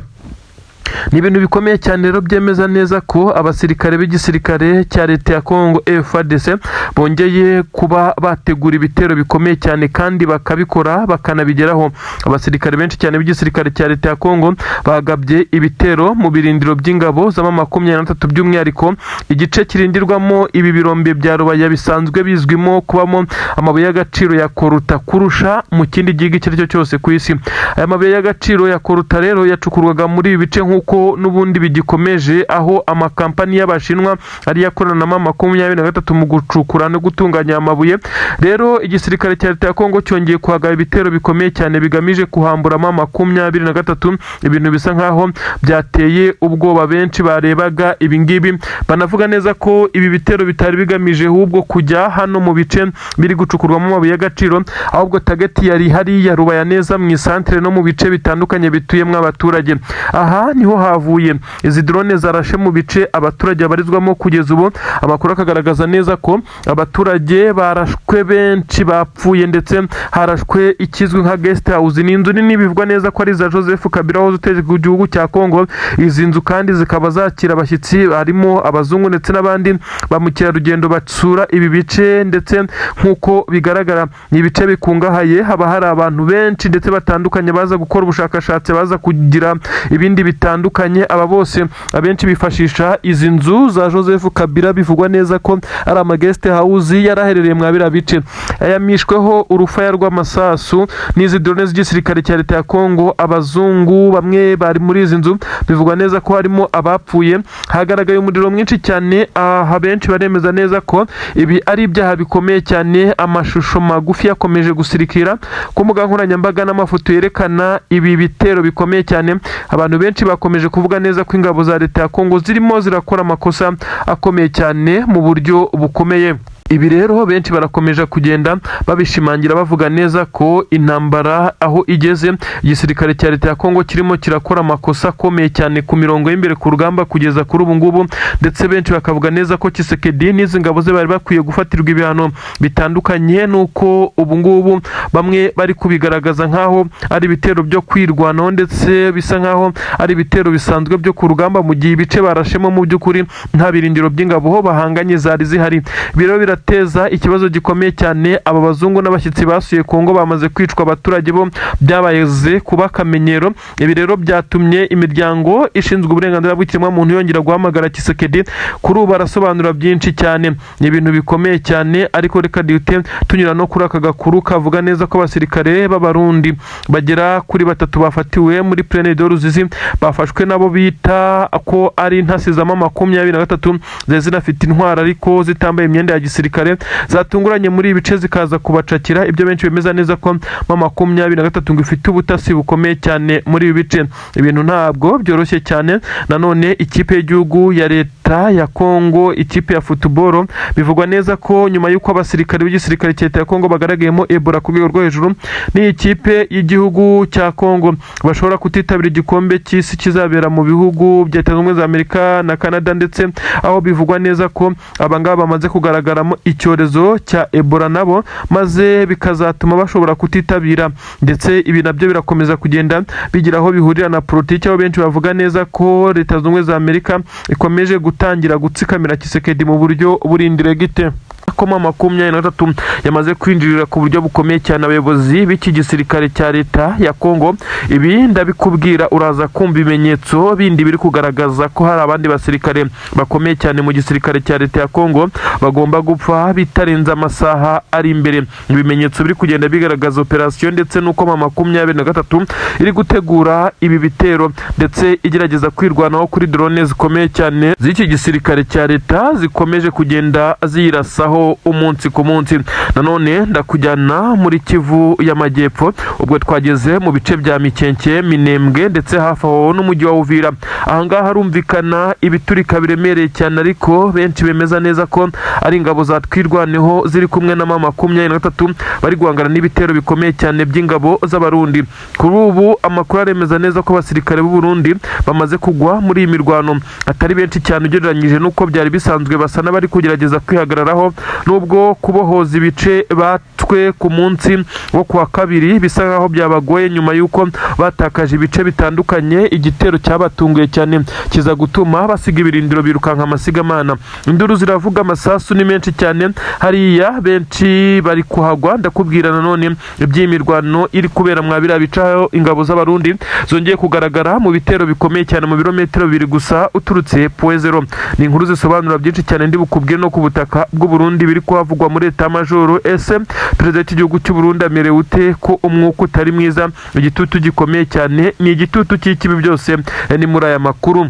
Ni ibintu bikomeye cyane rero byemeza neza ko abasirikare b'igisirikare cya leta ya Kongo FARDC bongeye kuba bategura ibitero bikomeye cyane kandi bakabikora bakanabigeraho. Abasirikare benshi cyane b'igisirikare cya leta ya Kongo bagabye ibitero mu birindiro by'ingabo za M23 by'umwihariko igice kirindirwamo ibi birombe bya Rubaya bisanzwe bizwimo kubamo amabuye y'agaciro ya koruta kurusha mu kindi gihugu icyo cyo cyose ku isi. Aya mabuye y'agaciro ya koruta rero yacukurwaga muri ibi bice nk'uko n'ubundi bigikomeje, aho amakampani y'Abashinwa ari yakorana na M23 mu gucukura no gutunganya amabuye. Rero igisirikare cya leta ya Kongo cyongeye kuhagaba ibitero bikomeye cyane bigamije kuhambura M23. Ibintu bisa nkaho byateye ubwoba benshi barebaga ibingibi. Banavuga neza ko ibi bitero bitari bigamije ahubwo kujya hano mu bice biri gucukurwamo amabuye y'agaciro, ahubwo target yari hari ya Rubaya neza mu isantere no mu bice bitandukanye bituyemo abaturage. Aha niho havuye izi drone zarashe mu bice abaturage barizwamo. Kugeza ubu amakuru akagaragaza neza ko abaturage barashwe, benshi bapfuye, ndetse harashwe ikizwi nka guest house. Ni inzu nini bivugwa neza ko ari za Joseph Kabila wahoze utegeka igihugu cya Kongo. Izi nzu kandi zikaba zakira abashyitsi harimo abazungu ndetse n'abandi ba mukerarugendo basura ibi bice, ndetse nk'uko bigaragara ni ibice bikungahaye, haba hari abantu benshi ndetse batandukanye baza gukora ubushakashatsi, baza kugira ibindi bitandukanye bitandukanye. Aba bose abenshi bifashisha izi nzu za Joseph Kabila, bivugwa neza ko ari amageste house yaraherereye mwa biriya bice. Yamishweho urufaya rw'amasasu n'izi drone z'igisirikare cya leta ya Kongo. Abazungu bamwe bari muri izi nzu, bivugwa neza ko harimo abapfuye. Hagaragaye umuriro mwinshi cyane, abenshi baremeza neza ko ibi ari ibyaha bikomeye cyane. Amashusho magufi yakomeje gusirikira ku mbuga nkoranyambaga n'amafoto yerekana ibi bitero bikomeye cyane. Abantu benshi bakomeje kuvuga neza ko ingabo za leta ya Kongo zirimo zirakora amakosa akomeye cyane mu buryo bukomeye. Ibi rero benshi barakomeje kugenda babishimangira, bavuga neza ko intambara aho igeze, igisirikare cya leta ya Kongo kirimo kirakora amakosa akomeye cyane ku mirongo y'imbere ku rugamba kugeza kuri ubu ngubu. Ndetse benshi bakavuga neza ko Tshisekedi n'izi ngabo ze bari bakwiye gufatirwa ibihano bitandukanye, nuko ubu ngubu bamwe bari kubigaragaza nkaho ari ibitero byo kwirwanaho, ndetse bisa nkaho ari ibitero bisanzwe byo ku rugamba, mu gihe ibice barashemo mu by'ukuri nta birindiro by'ingabo bahanganye zari zihari. Biro birateza ikibazo gikomeye cyane. Aba bazungu n'abashyitsi basuye Kongo bamaze kwicwa, abaturage bo byabayeze kuba akamenyero. Ibi rero byatumye imiryango ishinzwe uburenganzira bw'ikiremwamuntu yongera guhamagara Tshisekedi. Kuri ubu barasobanura byinshi cyane, ni ibintu bikomeye cyane. Ariko reka duhite tunyura no kuri aka gakuru kavuga neza ko abasirikare b'abarundi bagera kuri 3 bafatiwe muri Plaine de Ruzizi, bafashwe nabo bita ko ari intasi za 23 zari zinafite intwara ariko zitambaye imyenda ya gisirikare, zatunguranye muri ibice zikaza kubacakira. Ibyo benshi bemeza neza ko 23 ngo ifite ubutasi bukomeye cyane muri ibi bice. Ibintu ntabwo byoroshye cyane. Nanone ikipe y'igihugu ya leta ya Kongo, ikipe ya football, bivugwa neza ko nyuma y'uko abasirikare b'igisirikare cya leta ya Kongo bagaragayemo Ebola ku rwego rwo hejuru, ni ikipe y'igihugu cya Kongo bashobora kutitabira igikombe cy'isi kizabera mu bihugu bya Leta Zunze Ubumwe za Amerika na Canada, ndetse aho bivugwa neza ko abangaba bamaze kugaragaramo icyorezo cya Ebola nabo, maze bikazatuma bashobora kutitabira. Ndetse ibi nabyo birakomeza kugenda bigira aho bihurira na politiki, aho benshi bavuga neza ko Leta Zunze Ubumwe za Amerika ikomeje gutangira gutsikamira Tshisekedi mu buryo burindire gite. Koma 23 yamaze kwinjirira ku buryo bukomeye cyane abayobozi b'iki gisirikare cya leta ya Kongo. Ibi ndabikubwira uraza kumva ibimenyetso bindi biri kugaragaza ko hari abandi basirikare bakomeye cyane mu gisirikare cya leta ya Kongo bagomba gupfa bitarenze amasaha ari imbere. Ibimenyetso biri kugenda bigaragaza operation, ndetse nuko 23 iri gutegura ibi bitero, ndetse igerageza kwirwanaho kuri drone zikomeye cyane z'iki gisirikare cya leta zikomeje kugenda zirasaho umunsi ku munsi. Nanone ndakujyana muri Kivu y'Amajyepfo, ubwo twageze mu bice bya Mikenke, Minembwe, ndetse hafi aho n'umujyi wa Uvira. Ahangaha harumvikana ibiturika biremereye cyane, ariko benshi bemeza neza ko ari ingabo za twirwaneho ziri kumwe na 23 bari guhangana n'ibitero bikomeye cyane by'ingabo z'abarundi. Kuri ubu amakuru aremeza neza ko abasirikare b'u Burundi bamaze kugwa muri iyi mirwano, atari benshi cyane ugereranyije nuko byari bisanzwe. Basa n'abari kugerageza kwihagararaho, nubwo kubohoza ibice batwe ku munsi wo kuwa kabiri bisa nkaho byabagoye nyuma y'uko batakaje ibice bitandukanye. Igitero cyabatunguye cyane kiza gutuma basiga ibirindiro birukanka amasigamana. Induru ziravuga, amasasu ni menshi cyane hariya, benshi bari kuhagwa. Ndakubwira nanone iby'imirwano iri kubera mwabira bicaho ingabo z'abarundi zongeye kugaragara mu bitero bikomeye cyane mu birometero 2 gusa uturutse Poezero. Ni inkuru zisobanura byinshi cyane ndi bukubwire no ku butaka bw'u Burundi biri kuhavugwa muri Leta Majoro. Ese perezida w'igihugu cy'u Burundi amerewe ute ko umwuka utari mwiza? Igitutu gikomeye cyane, ni igitutu cy'ikibi byose ni muri aya makuru.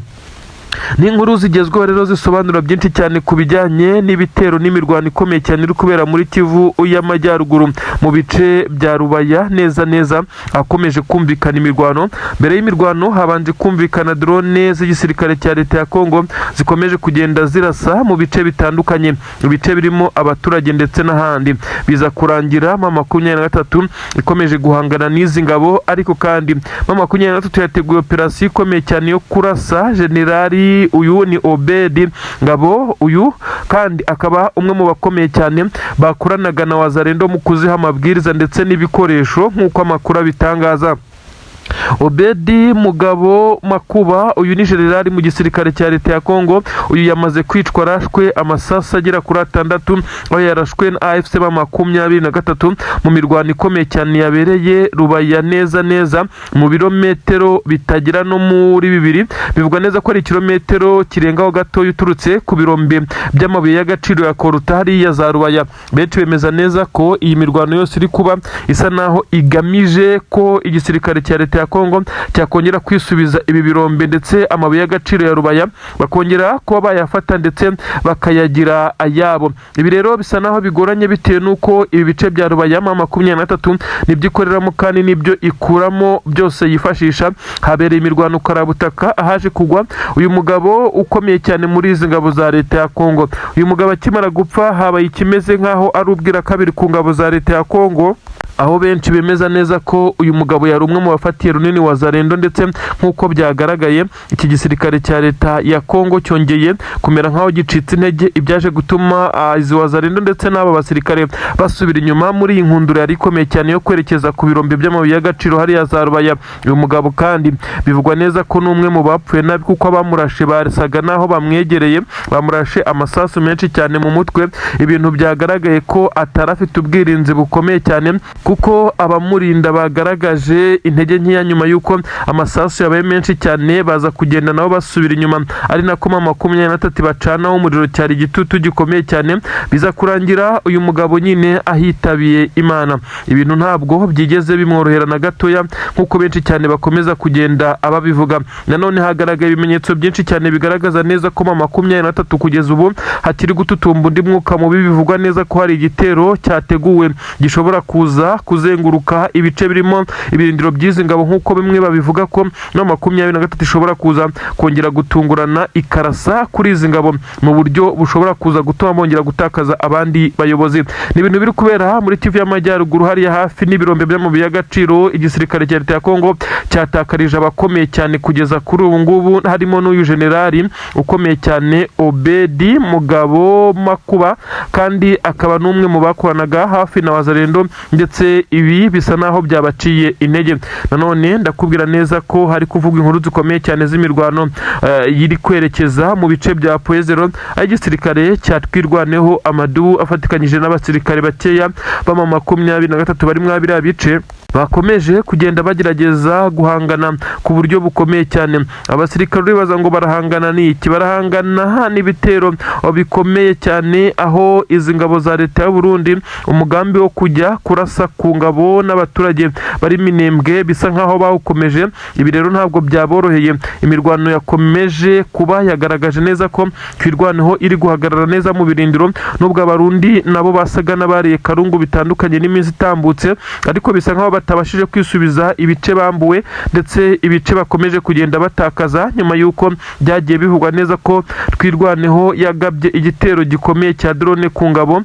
Ni inkuru zigezweho rero zisobanura byinshi cyane ku bijyanye n'ibitero n'imirwano ikomeye cyane iri kubera muri Kivu y'Amajyaruguru mu bice bya Rubaya. Neza hakomeje kumvikana imirwano. Mbere y'imirwano habanje kumvikana drone z'igisirikare cya leta ya Kongo zikomeje kugenda zirasa mu bice bitandukanye, ibice birimo abaturage ndetse n'ahandi. Biza kurangira 23 ikomeje guhangana n'izi ngabo, ariko kandi 23 yateguye operasiyo ikomeye cyane yo kurasa generali uyu ni Obedi Ngabo. Uyu kandi akaba umwe mu bakomeye cyane bakoranaga na Wazalendo mu kuziha amabwiriza ndetse n'ibikoresho nk'uko amakuru bitangaza. Obedi Mugabo Makuba, uyu ni generali mu gisirikare cya leta ya Kongo. Uyu yamaze kwicwa arashwe amasasu agera kuri 6, aho yarashwe na AFC M23 mu mirwano ikomeye cyane yabereye Rubaya neza mu birometero bitagira no muri 2. Bivugwa neza ko ari kilometero kirengaho gato uturutse ku birombe by'amabuye y'agaciro ya Koruta hariya za Rubaya. Benshi bemeza neza ko iyi mirwano yose iri kuba isa naho igamije ko igisirikare cya leta ya Kongo cyakongera kwisubiza ibi birombe ndetse amabuye y'agaciro ya Rubaya bakongera kuba bayafata ndetse bakayagira ayabo. Ibi rero bisa naho bigoranye bitewe nuko ibi bice bya Rubaya M23 nibyo ikoreramo kandi nibyo ikuramo byose yifashisha. Habereye imirwano karabutaka ahaje kugwa uyu mugabo ukomeye cyane muri izi ngabo za leta ya Kongo. Uyu mugabo akimara gupfa habaye ikimeze nkaho ari ubwira kabiri ku ngabo za leta ya Kongo, aho benshi bemeza neza ko uyu mugabo yari umwe mu bafatiye runini wa Zarendo, ndetse nk'uko byagaragaye iki gisirikare cya leta ya Kongo cyongeye kumera nkaho gicitse intege, ibyaje gutuma izi wa Zarendo ndetse n'aba basirikare basubira inyuma muri iyi nkundura yari ikomeye cyane yo kwerekeza ku birombe by'amabuye y'agaciro hariya za Rubaya. Uyu mugabo kandi bivugwa neza ko n'umwe mu bapfuye nabi kuko abamurashe basaga naho bamwegereye, bamurashe amasasu menshi cyane mu mutwe, ibintu byagaragaye ko atarafite ubwirinzi bukomeye cyane kuko abamurinda bagaragaje intege nkeya nyuma yuko amasasu yabaye menshi cyane, baza kugenda nabo basubira inyuma, ari nako M23 bacanaho umuriro cyari igitutu gikomeye cyane, biza kurangira uyu mugabo nyine ahitabiye Imana. Ibintu ntabwo byigeze bimworohera na gatoya nkuko benshi cyane bakomeza kugenda ababivuga. Nanone hagaragaye ibimenyetso byinshi cyane bigaragaza neza ko M23 kugeza ubu hakiri gututumba undi mwuka mubi. Bivugwa neza ko hari igitero cyateguwe gishobora kuzenguruka ibice birimo ibirindiro by'izi ngabo, nk'uko bimwe babivuga ko M23 ishobora kuza kongera gutungurana ikarasa kuri izi ngabo mu buryo bushobora kuza gutuma bongera gutakaza abandi bayobozi. Ni ibintu biri kubera muri Kivu y'Amajyaruguru hariya hafi n'ibirombe by'amabuye y'agaciro. Igisirikare cya leta ya Kongo cyatakarije abakomeye cyane kugeza kuri ubu ngubu, harimo n'uyu generali ukomeye cyane Obedi Mugabo Makuba, kandi akaba n'umwe mu bakoranaga hafi na Wazalendo, ndetse ibi bisa naho byabaciye intege. Nanone ndakubwira neza ko hari kuvuga inkuru zikomeye cyane z'imirwano yiri kwerekeza mu bice bya Poezero, aho igisirikare cyatwirwaneho Amadu afatikanyije n'abasirikare bakeya b'M23 bari muri biriya bice bakomeje kugenda bagerageza guhangana ku buryo bukomeye cyane. Abasirikare bibaza ngo barahangana n'iki? Barahangana n'ibitero bikomeye cyane, aho izi ngabo za leta y'u Burundi umugambi wo kujya kurasa ku ngabo n'abaturage bari Minembwe bisa nkaho bawukomeje. Ibi rero ntabwo byaboroheye. Imirwano yakomeje kuba yagaragaje neza ko kwirwanaho iri guhagarara neza mu birindiro, nubwo abarundi nabo basaga n'abariye karungu bitandukanye n'iminsi itambutse, ariko bisa nkaho batabashije kwisubiza ibice bambuwe, ndetse ibice bakomeje kugenda batakaza nyuma yuko byagiye bivugwa neza ko twirwaneho yagabye igitero gikomeye cya drone ku ngabo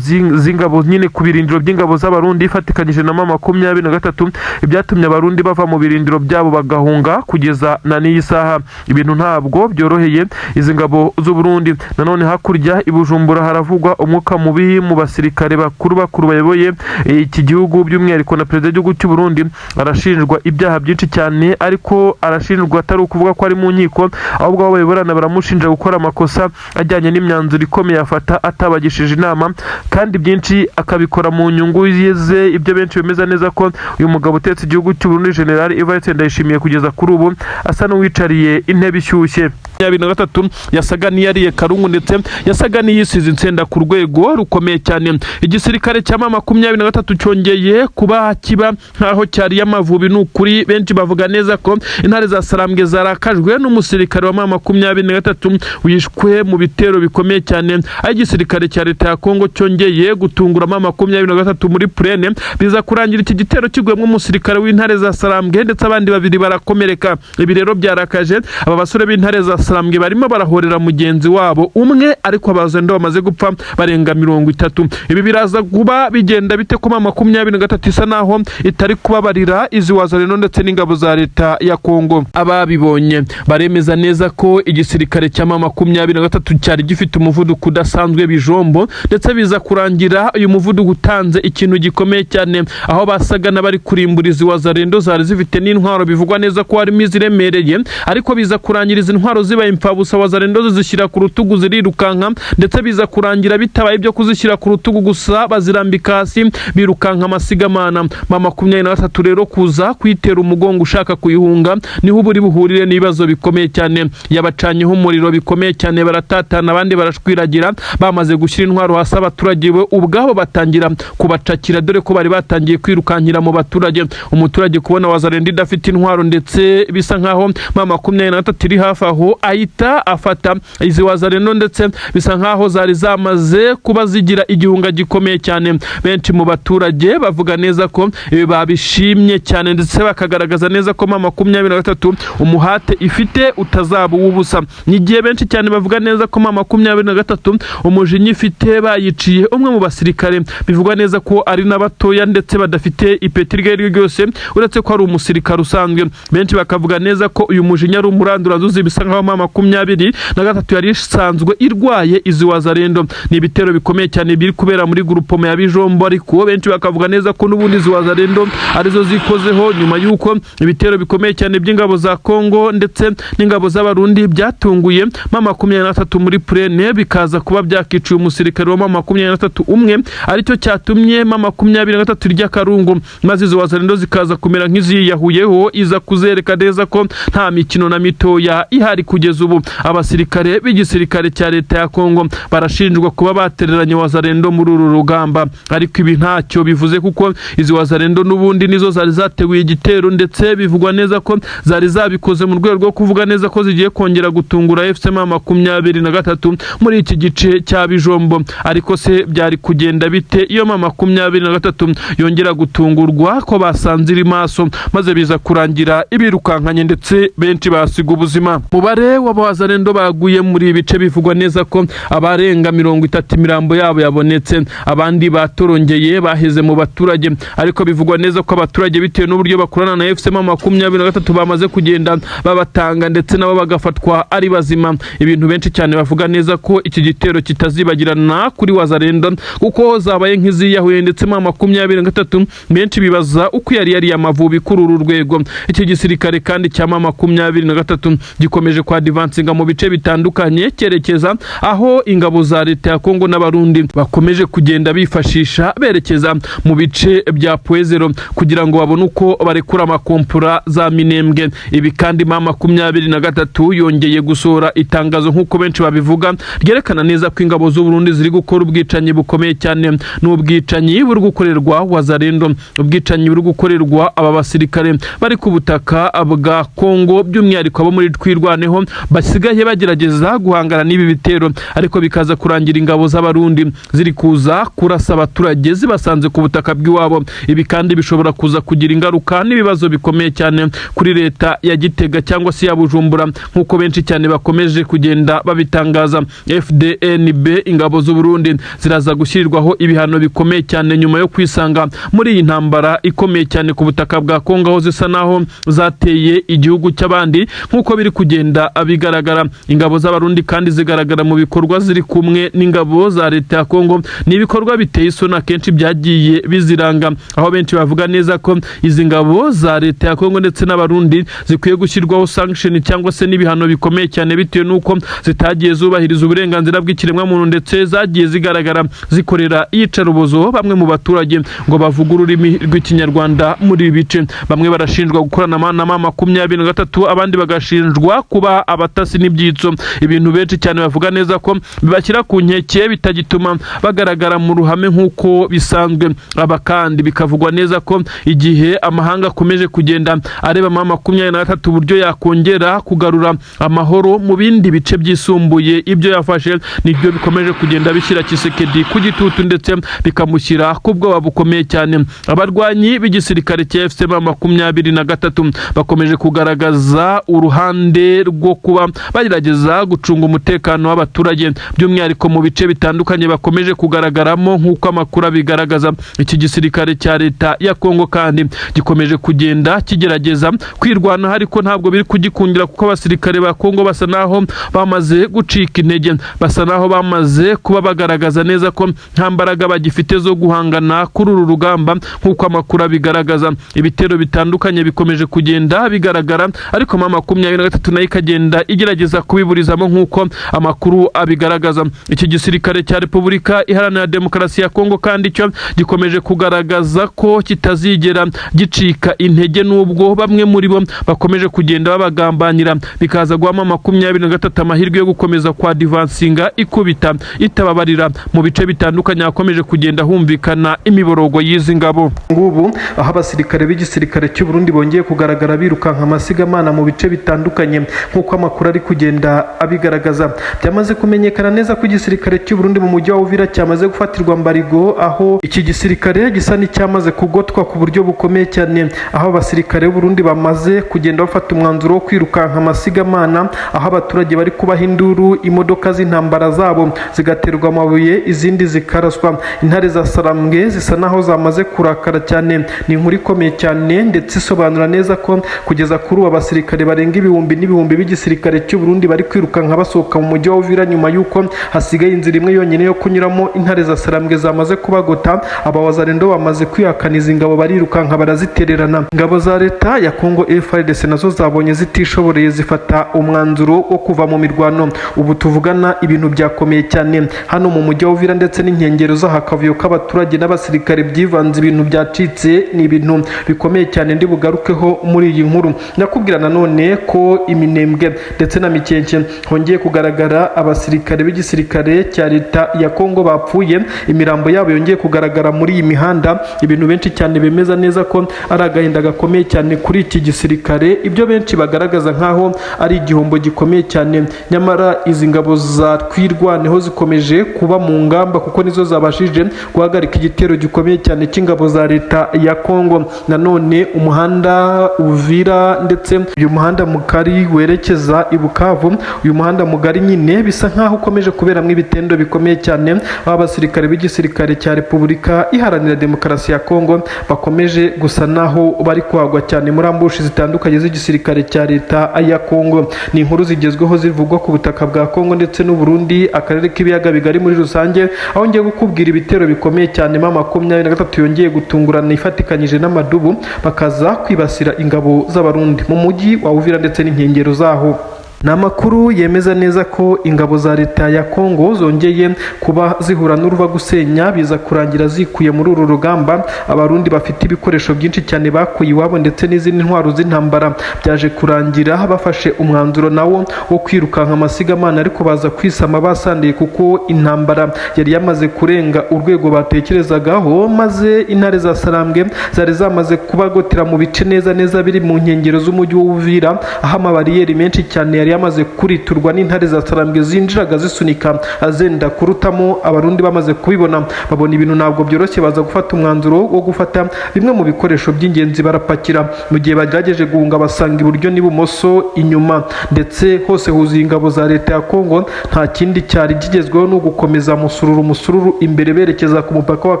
z'ingabo nyine ku birindiro by'ingabo z'abarundi ifatikanyije na M23, ibyatumye abarundi bava mu birindiro byabo bagahunga kugeza na n'iyi saha. Ibintu ntabwo byoroheye izi ngabo z'u Burundi. Nanone hakurya i Bujumbura haravugwa umwuka mubi mu basirikare bakuru bayoboye iki gihugu, by'umwihariko na perezida w'igihugu cy'u Burundi arashinjwa ibyaha byinshi cyane, ariko arashinjwa atari ukuvuga ko ari mu nkiko, ahubwo abo bayoborana baramushinja gukora amakosa ajyanye n'imyanzuro ikomeye afata atabagishije inama, kandi byinshi akabikora mu nyungu ze. Ibyo benshi bemeza neza ko uyu mugabo utetse igihugu cy'u Burundi General Evariste Ndayishimiye kugeza kuri ubu asa n'uwicariye intebe ishyushye. 23 yasaga n'iyariye karungu, ndetse yasaga n'iyisize insenda ku rwego rukomeye cyane. Igisirikare cya M23 cyongeye kuba kiba nkaho cyari y'Amavubi. N'ukuri benshi bavuga neza ko intare za Sarambwe zarakajwe n'umusirikare wa M23 wishwe mu bitero bikomeye cyane. Aho igisirikare cya leta ya Kongo cyongeye gutungura M23 muri Plene, biza kurangira iki gitero kigwemwe umusirikare w'intare za Sarambwe ndetse abandi babiri barakomereka. Ibi rero byarakaje aba basore b'intare za Sarambwe barimo barahorera mugenzi wabo umwe, ariko abazendo bamaze gupfa barenga 30. Ibi biraza kuba bigenda bite ko 23 isa naho itari kubabarira izi wazalendo ndetse n'ingabo za leta ya Kongo. Ababibonye baremeza neza ko igisirikare cya 23 cyari gifite umuvuduko udasanzwe bijombo, ndetse biza kurangira uyu muvuduko utanze ikintu gikomeye cyane, aho basaga n'abari kurimburiza wazalendo zari zifite n'intwaro bivugwa neza ko harimo iziremereye, ariko biza kurangira izi ntwaro zibaye impfabusa, wazalendo zishyira ku rutugu zirirukanka, ndetse biza kurangira bitabaye ibyo kuzishyira ku rutugu gusa bazirambika hasi birukanka amasigamana. 23 rero kuza kwitera umugongo ushaka kuyihunga niho buri buhurire n'ibibazo bikomeye cyane. Yabacanyeho umuriro bikomeye cyane, baratatana abandi barashwiragira, bamaze gushyira intwaro hasi abaturage we ubwabo batangira kubacakira, dore ko bari batangiye kwirukankira mu baturage. Umuturage kubona wazalendo idafite intwaro ndetse bisa nkaho 23 iri hafi aho, ahita afata izi wazalendo, ndetse bisa nkaho zari zamaze kuba zigira igihunga gikomeye cyane. Benshi mu baturage bavuga neza ko ibi babishimye cyane, ndetse bakagaragaza neza ko 23 umuhate ifite utazaba ubusa. Nigiye benshi cyane bavuga neza ko 23 umujinya ifite bayiciye umwe mu basirikare, bivugwa neza ko ari n'abatoya ndetse badafite ipeti ryo ryose, uretse ko ari umusirikare usanzwe. Benshi bakavuga neza ko uyu mujinya ari umurandurazuzi, bisa nkaho 23 yari isanzwe irwaye izi wazalendo. Ni ibitero bikomeye cyane biri kubera muri grupoma ya Bijombo, ariko benshi bakavuga neza ko n'ubundi izi wazalendo arizo zikozeho nyuma y'uko ibitero bikomeye cyane by'ingabo za Kongo ndetse n'ingabo z'abarundi byatunguye 23 muri Plene, bikaza kuba byakiciye umusirikare wa 23 umwe, aricyo cyatumye 23 rya Karungu, maze izi wazalendo zikaza kumera nk'iziyahuyeho, iza kuzereka neza ko nta mikino na mitoya ihari kugeza ubu. Abasirikare b'igisirikare cya leta ya Kongo barashinjwa kuba batereranye wazalendo muri uru rugamba, ariko ibi ntacyo bivuze kuko izi wazalendo n'ubundi nizo zari zateguye igitero, ndetse bivugwa neza ko zari zabikoze mu rwego rwo kuvuga neza ko zigiye kongera gutungura FC 23 muri iki gice cya Bijombo. Ariko se byari kugenda bite iyo 23 yongera gutungurwa ko basanze iri maso, maze biza kurangira ibirukankanye ndetse benshi basiga ubuzima. Mubare w'abazalendo baguye muri ibice bivugwa neza ko abarenga 30 imirambo yabo yabonetse, abandi batorongeye baheze mu baturage, ariko bivugwa neza ko abaturage bitewe n'uburyo bakorana na FC 23 bamaze kugenda babatanga, ndetse nabo bagafatwa ari bazima. Ibintu benshi cyane bavuga neza ko iki gitero kitazibagirana kuri wazalendo, kuko zabaye nk'iziyahuye, ndetse 23 benshi bibaza uko yari amavubi kuri uru rwego. Iki gisirikare kandi cya 23 gikomeje kwa advancinga mu bice bitandukanye cyerekeza aho ingabo za leta ya Kongo n'abarundi bakomeje kugenda bifashisha berekeza mu bice bya Poezero kugira ngo babone uko barekura amakompura za Minembwe. Ibi kandi 23 yongeye gusohora itangazo nk'uko benshi babivuga, ryerekana neza ko ingabo z'u Burundi ziri gukora ubwicanyi bukomeye cyane, n'ubwicanyi buri gukorerwa wazalendo, ubwicanyi buri gukorerwa aba basirikare bari ku butaka bwa Kongo, by'umwihariko abo muri Twirwaneho basigaye bagerageza guhangana n'ibi bitero, ariko bikaza kurangira ingabo z'abarundi ziri kuza kurasa abaturage zibasanze ku butaka bw'iwabo. Ibi kandi bishobora kuza kugira ingaruka n'ibibazo bikomeye cyane kuri leta ya Gitega cyangwa se ya Bujumbura, nk'uko benshi cyane bakomeje kugenda babitangaza. FDNB ingabo z'u Burundi ziraza gushyirirwaho ibihano bikomeye cyane nyuma yo kwisanga muri iyi ntambara ikomeye cyane ku butaka bwa Kongo, aho zisa naho zateye igihugu cy'abandi nk'uko biri kugenda bigaragara. Ingabo z'abarundi kandi zigaragara mu bikorwa ziri kumwe n'ingabo za leta ya Kongo, ni ibikorwa biteye isoni akenshi byagiye biziranga, aho benshi bavuga neza ko izi ngabo za leta ya Kongo ndetse n'abarundi zikwiye gushyirwaho sanction cyangwa se n'ibihano bikomeye cyane, bitewe n'uko zitagiye zubahiriza uburenganzira bw'ikiremwa muntu, ndetse zagiye zigaragara zikorera iyicarubozo bamwe mu baturage ngo bavuga ururimi rw'ikinyarwanda muri bice. Bamwe barashinjwa gukorana na 23, abandi bagashinjwa kuba abatasi n'ibyitso, ibintu benshi cyane bavuga neza ko bibashyira ku nkeke bitagituma bagaragara mu ruhame nk'uko bisanzwe. Aba kandi bikavugwa neza ko igihe amahanga akomeje kugenda areba 23 uburyo yakongera kugarura amahoro mu bindi bice byisumbuye ibyo yafashe, nibyo bikomeje kugenda bishyira Tshisekedi ku gitutu, ndetse bikamushyira ku bwoba bukomeye cyane. Abarwanyi b'igisirikare cya FC 23 bakomeje kugaragaza uruhande rwo wo kuba bagerageza gucunga umutekano w'abaturage by'umwihariko mu bice bitandukanye bakomeje kugaragaramo nk'uko amakuru abigaragaza. Iki gisirikare cya leta ya Kongo kandi gikomeje kugenda kigerageza kwirwanaho ariko ntabwo biri kugikundira kuko abasirikare ba Kongo basa naho bamaze gucika intege, basa naho bamaze kuba bagaragaza neza ko nta mbaraga bagifite zo guhangana kuri uru rugamba nk'uko amakuru abigaragaza. Ibitero bitandukanye bikomeje kugenda bigaragara ariko M23 nayo ikagenda igerageza kubiburizamo nk'uko amakuru abigaragaza. Iki gisirikare cya Repubulika Iharanira Demokarasi ya Kongo kandi cyo gikomeje kugaragaza ko kitazigera gicika intege n'ubwo bamwe muri bo bakomeje kugenda babagambanira bikaza guhama M23 amahirwe yo gukomeza kwa divansinga ikubita itababarira mu bice bitandukanye hakomeje kugenda humvikana imiborogo y'izi ngabo. Ngubu aho abasirikare b'igisirikare cy'u Burundi bongeye kugaragara birukanka amasigamana mu bice bitandukanye nk'uko amakuru ari kugenda abigaragaza. Byamaze kumenyekana neza ko igisirikare cy'u Burundi mu mujyi wa Uvira cyamaze gufatirwa mbarigo, aho iki gisirikare gisa n'icyamaze kugotwa ku buryo bukomeye cyane, aho abasirikare b'u Burundi bamaze kugenda bafata umwanzuro wo kwirukanka amasigamana, aho abaturage bari kubaha induru, imodoka z'intambara zabo zigaterwa amabuye izindi zikaraswa. Intare za Sarambwe zisa naho zamaze kurakara cyane. Ni inkuru ikomeye cyane ndetse isobanura neza ko kugeza kuri ubu abasirikare barenga ibihumbi n'ibihumbi b'igisirikare cy'u Burundi bari kwirukanka basohoka mu mujyi wa Uvira nyuma y'uko hasigaye inzira imwe yonyine yo kunyuramo. Intare za Sarambwe zamaze kubagota, abawazarendo bamaze kwihakaniza ingabo barirukanka barazitererana. Ingabo za leta ya Kongo FARDC nazo zabonye zitishoboreye zifata umwanzuro wo kuva mu mirwano. Ubu tuvugana ibintu byakomeye cyane hano mu mujyi wa Uvira ndetse n'inkengero zaho, akavuyo k'abaturage n'abasirikare byivanze, ibintu byacitse, ni ibintu bikomeye cyane ndi bugarukeho muri iyi nkuru. Nakubwira nanone ko Iminembwe ndetse na Mikenke hongeye kugaragara abasirikare b'igisirikare cya leta ya Kongo bapfuye, imirambo yabo yongeye kugaragara muri iyi mihanda, ibintu benshi cyane bemeza neza ko ari agahinda gakomeye cyane kuri iki gisirikare, ibyo benshi bagaragaza nkaho ari igihombo gikomeye cyane. Nyamara izi ngabo za twirwaneho zikomeje kuba mu ngamba kuko nizo zabashije guhagarika igitero gikomeye cyane cy'ingabo za leta ya Kongo. Nanone umuhanda Uvira ndetse uyu muhanda mugari werekeza i Bukavu, uyu muhanda mugari nyine bisa nkaho ukomeje kuberamo ibitendo bikomeye cyane, aho abasirikare b'igisirikare cya Repubulika Iharanira Demokarasi ya Kongo bakomeje gusa naho bari kuhagwa cyane muri ambushi zitandukanye z'igisirikare cya leta ya Kongo. Ni inkuru zigezweho zivugwa ku butaka bwa Kongo ndetse n'u Burundi, akarere k'ibiyaga bigari muri rusange, aho ngiye gukubwira ibitero bikomeye cyane M23 yongeye gutungurana ifatikanyije n'amadubu bakaza kwibasira ingabo z'abarundi mu mujyi wa Uvira ndetse n'inkengero zaho. Ni amakuru yemeza neza ko ingabo za leta ya Kongo zongeye kuba zihura n'uruva gusenya, biza kurangira zikuye muri uru rugamba. Abarundi bafite ibikoresho byinshi cyane bakuye iwabo ndetse n'izindi ntwaro z'intambara byaje kurangira bafashe umwanzuro nawo wo kwirukanka amasigamana, ariko baza kwisama basandiye kuko intambara yari yamaze kurenga urwego batekerezagaho, maze intare za Sarambwe zari zamaze kubagotera mu bice neza biri mu nkengero z'umujyi wa Uvira, aho amabariyeri menshi cyane yari yamaze kuriturwa n'intare za Sarambwe zinjiraga zisunika azenda kurutamo. Abarundi bamaze kubibona babona ibintu ntabwo byoroshye, baza gufata umwanzuro wo gufata bimwe mu bikoresho by'ingenzi barapakira. Mu gihe bagerageje guhunga basanga iburyo n'ibumoso, inyuma ndetse hose huzuye ingabo za leta ya Kongo. Nta kindi cyari kigezweho no gukomeza musururu imbere berekeza ku mupaka wa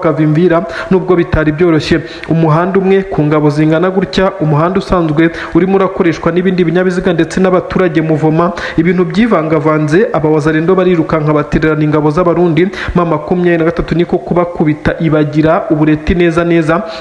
Kavimvira, nubwo bitari byoroshye. Umuhanda umwe ku ngabo zingana gutya, umuhanda usanzwe urimo urakoreshwa n'ibindi binyabiziga ndetse n'abaturage muvoma, ibintu byivangavanze. Abawazarendo barirukanka batererana ingabo z'abarundi. M23 niko kubakubita ibagira ubureti neza.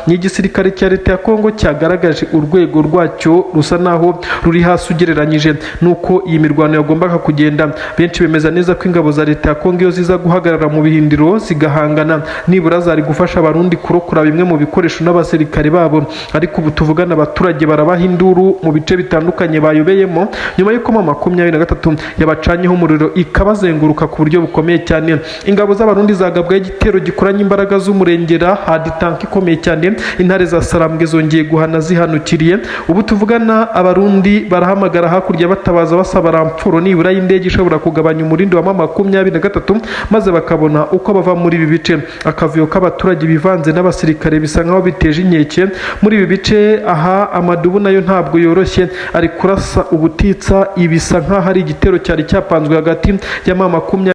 Ni igisirikare cya leta ya Kongo cyagaragaje urwego rwacyo rusa naho ruri hasi ugereranyije nuko iyi mirwano yagombaga kugenda. Benshi bemeza neza ko ingabo za leta ya Kongo iyo ziza guhagarara mu bihindiro zigahangana, nibura zari gufasha abarundi kurokora bimwe mu bikoresho n'abasirikare babo. Ariko ubu tuvugana abaturage barabaha induru mu bice bitandukanye bayobeyemo, nyuma y'uko M23 yabacanyeho umuriro ikabazenguruka ku buryo bukomeye cyane. Ingabo z'abarundi zagabwaye igitero gikoranye imbaraga z'umurengera, hadi tanki ikomeye cyane. Intare za Sarambwe zongeye guhana zihanukiriye. Ubu tuvugana abarundi barahamagara hakurya batabaza basaba ramfuro nibura y'indege ishobora kugabanya umurindi wa M23 maze bakabona uko bava muri ibi bice. Akavuyo k'abaturage bivanze n'abasirikare bisa nkaho biteje inkeke muri ibi bice. Aha amadubu nayo ntabwo yoroshye, ari kurasa ubutitsa ibi bisa nk'aho ari igitero cyari cyapanzwe hagati ya makumyabiri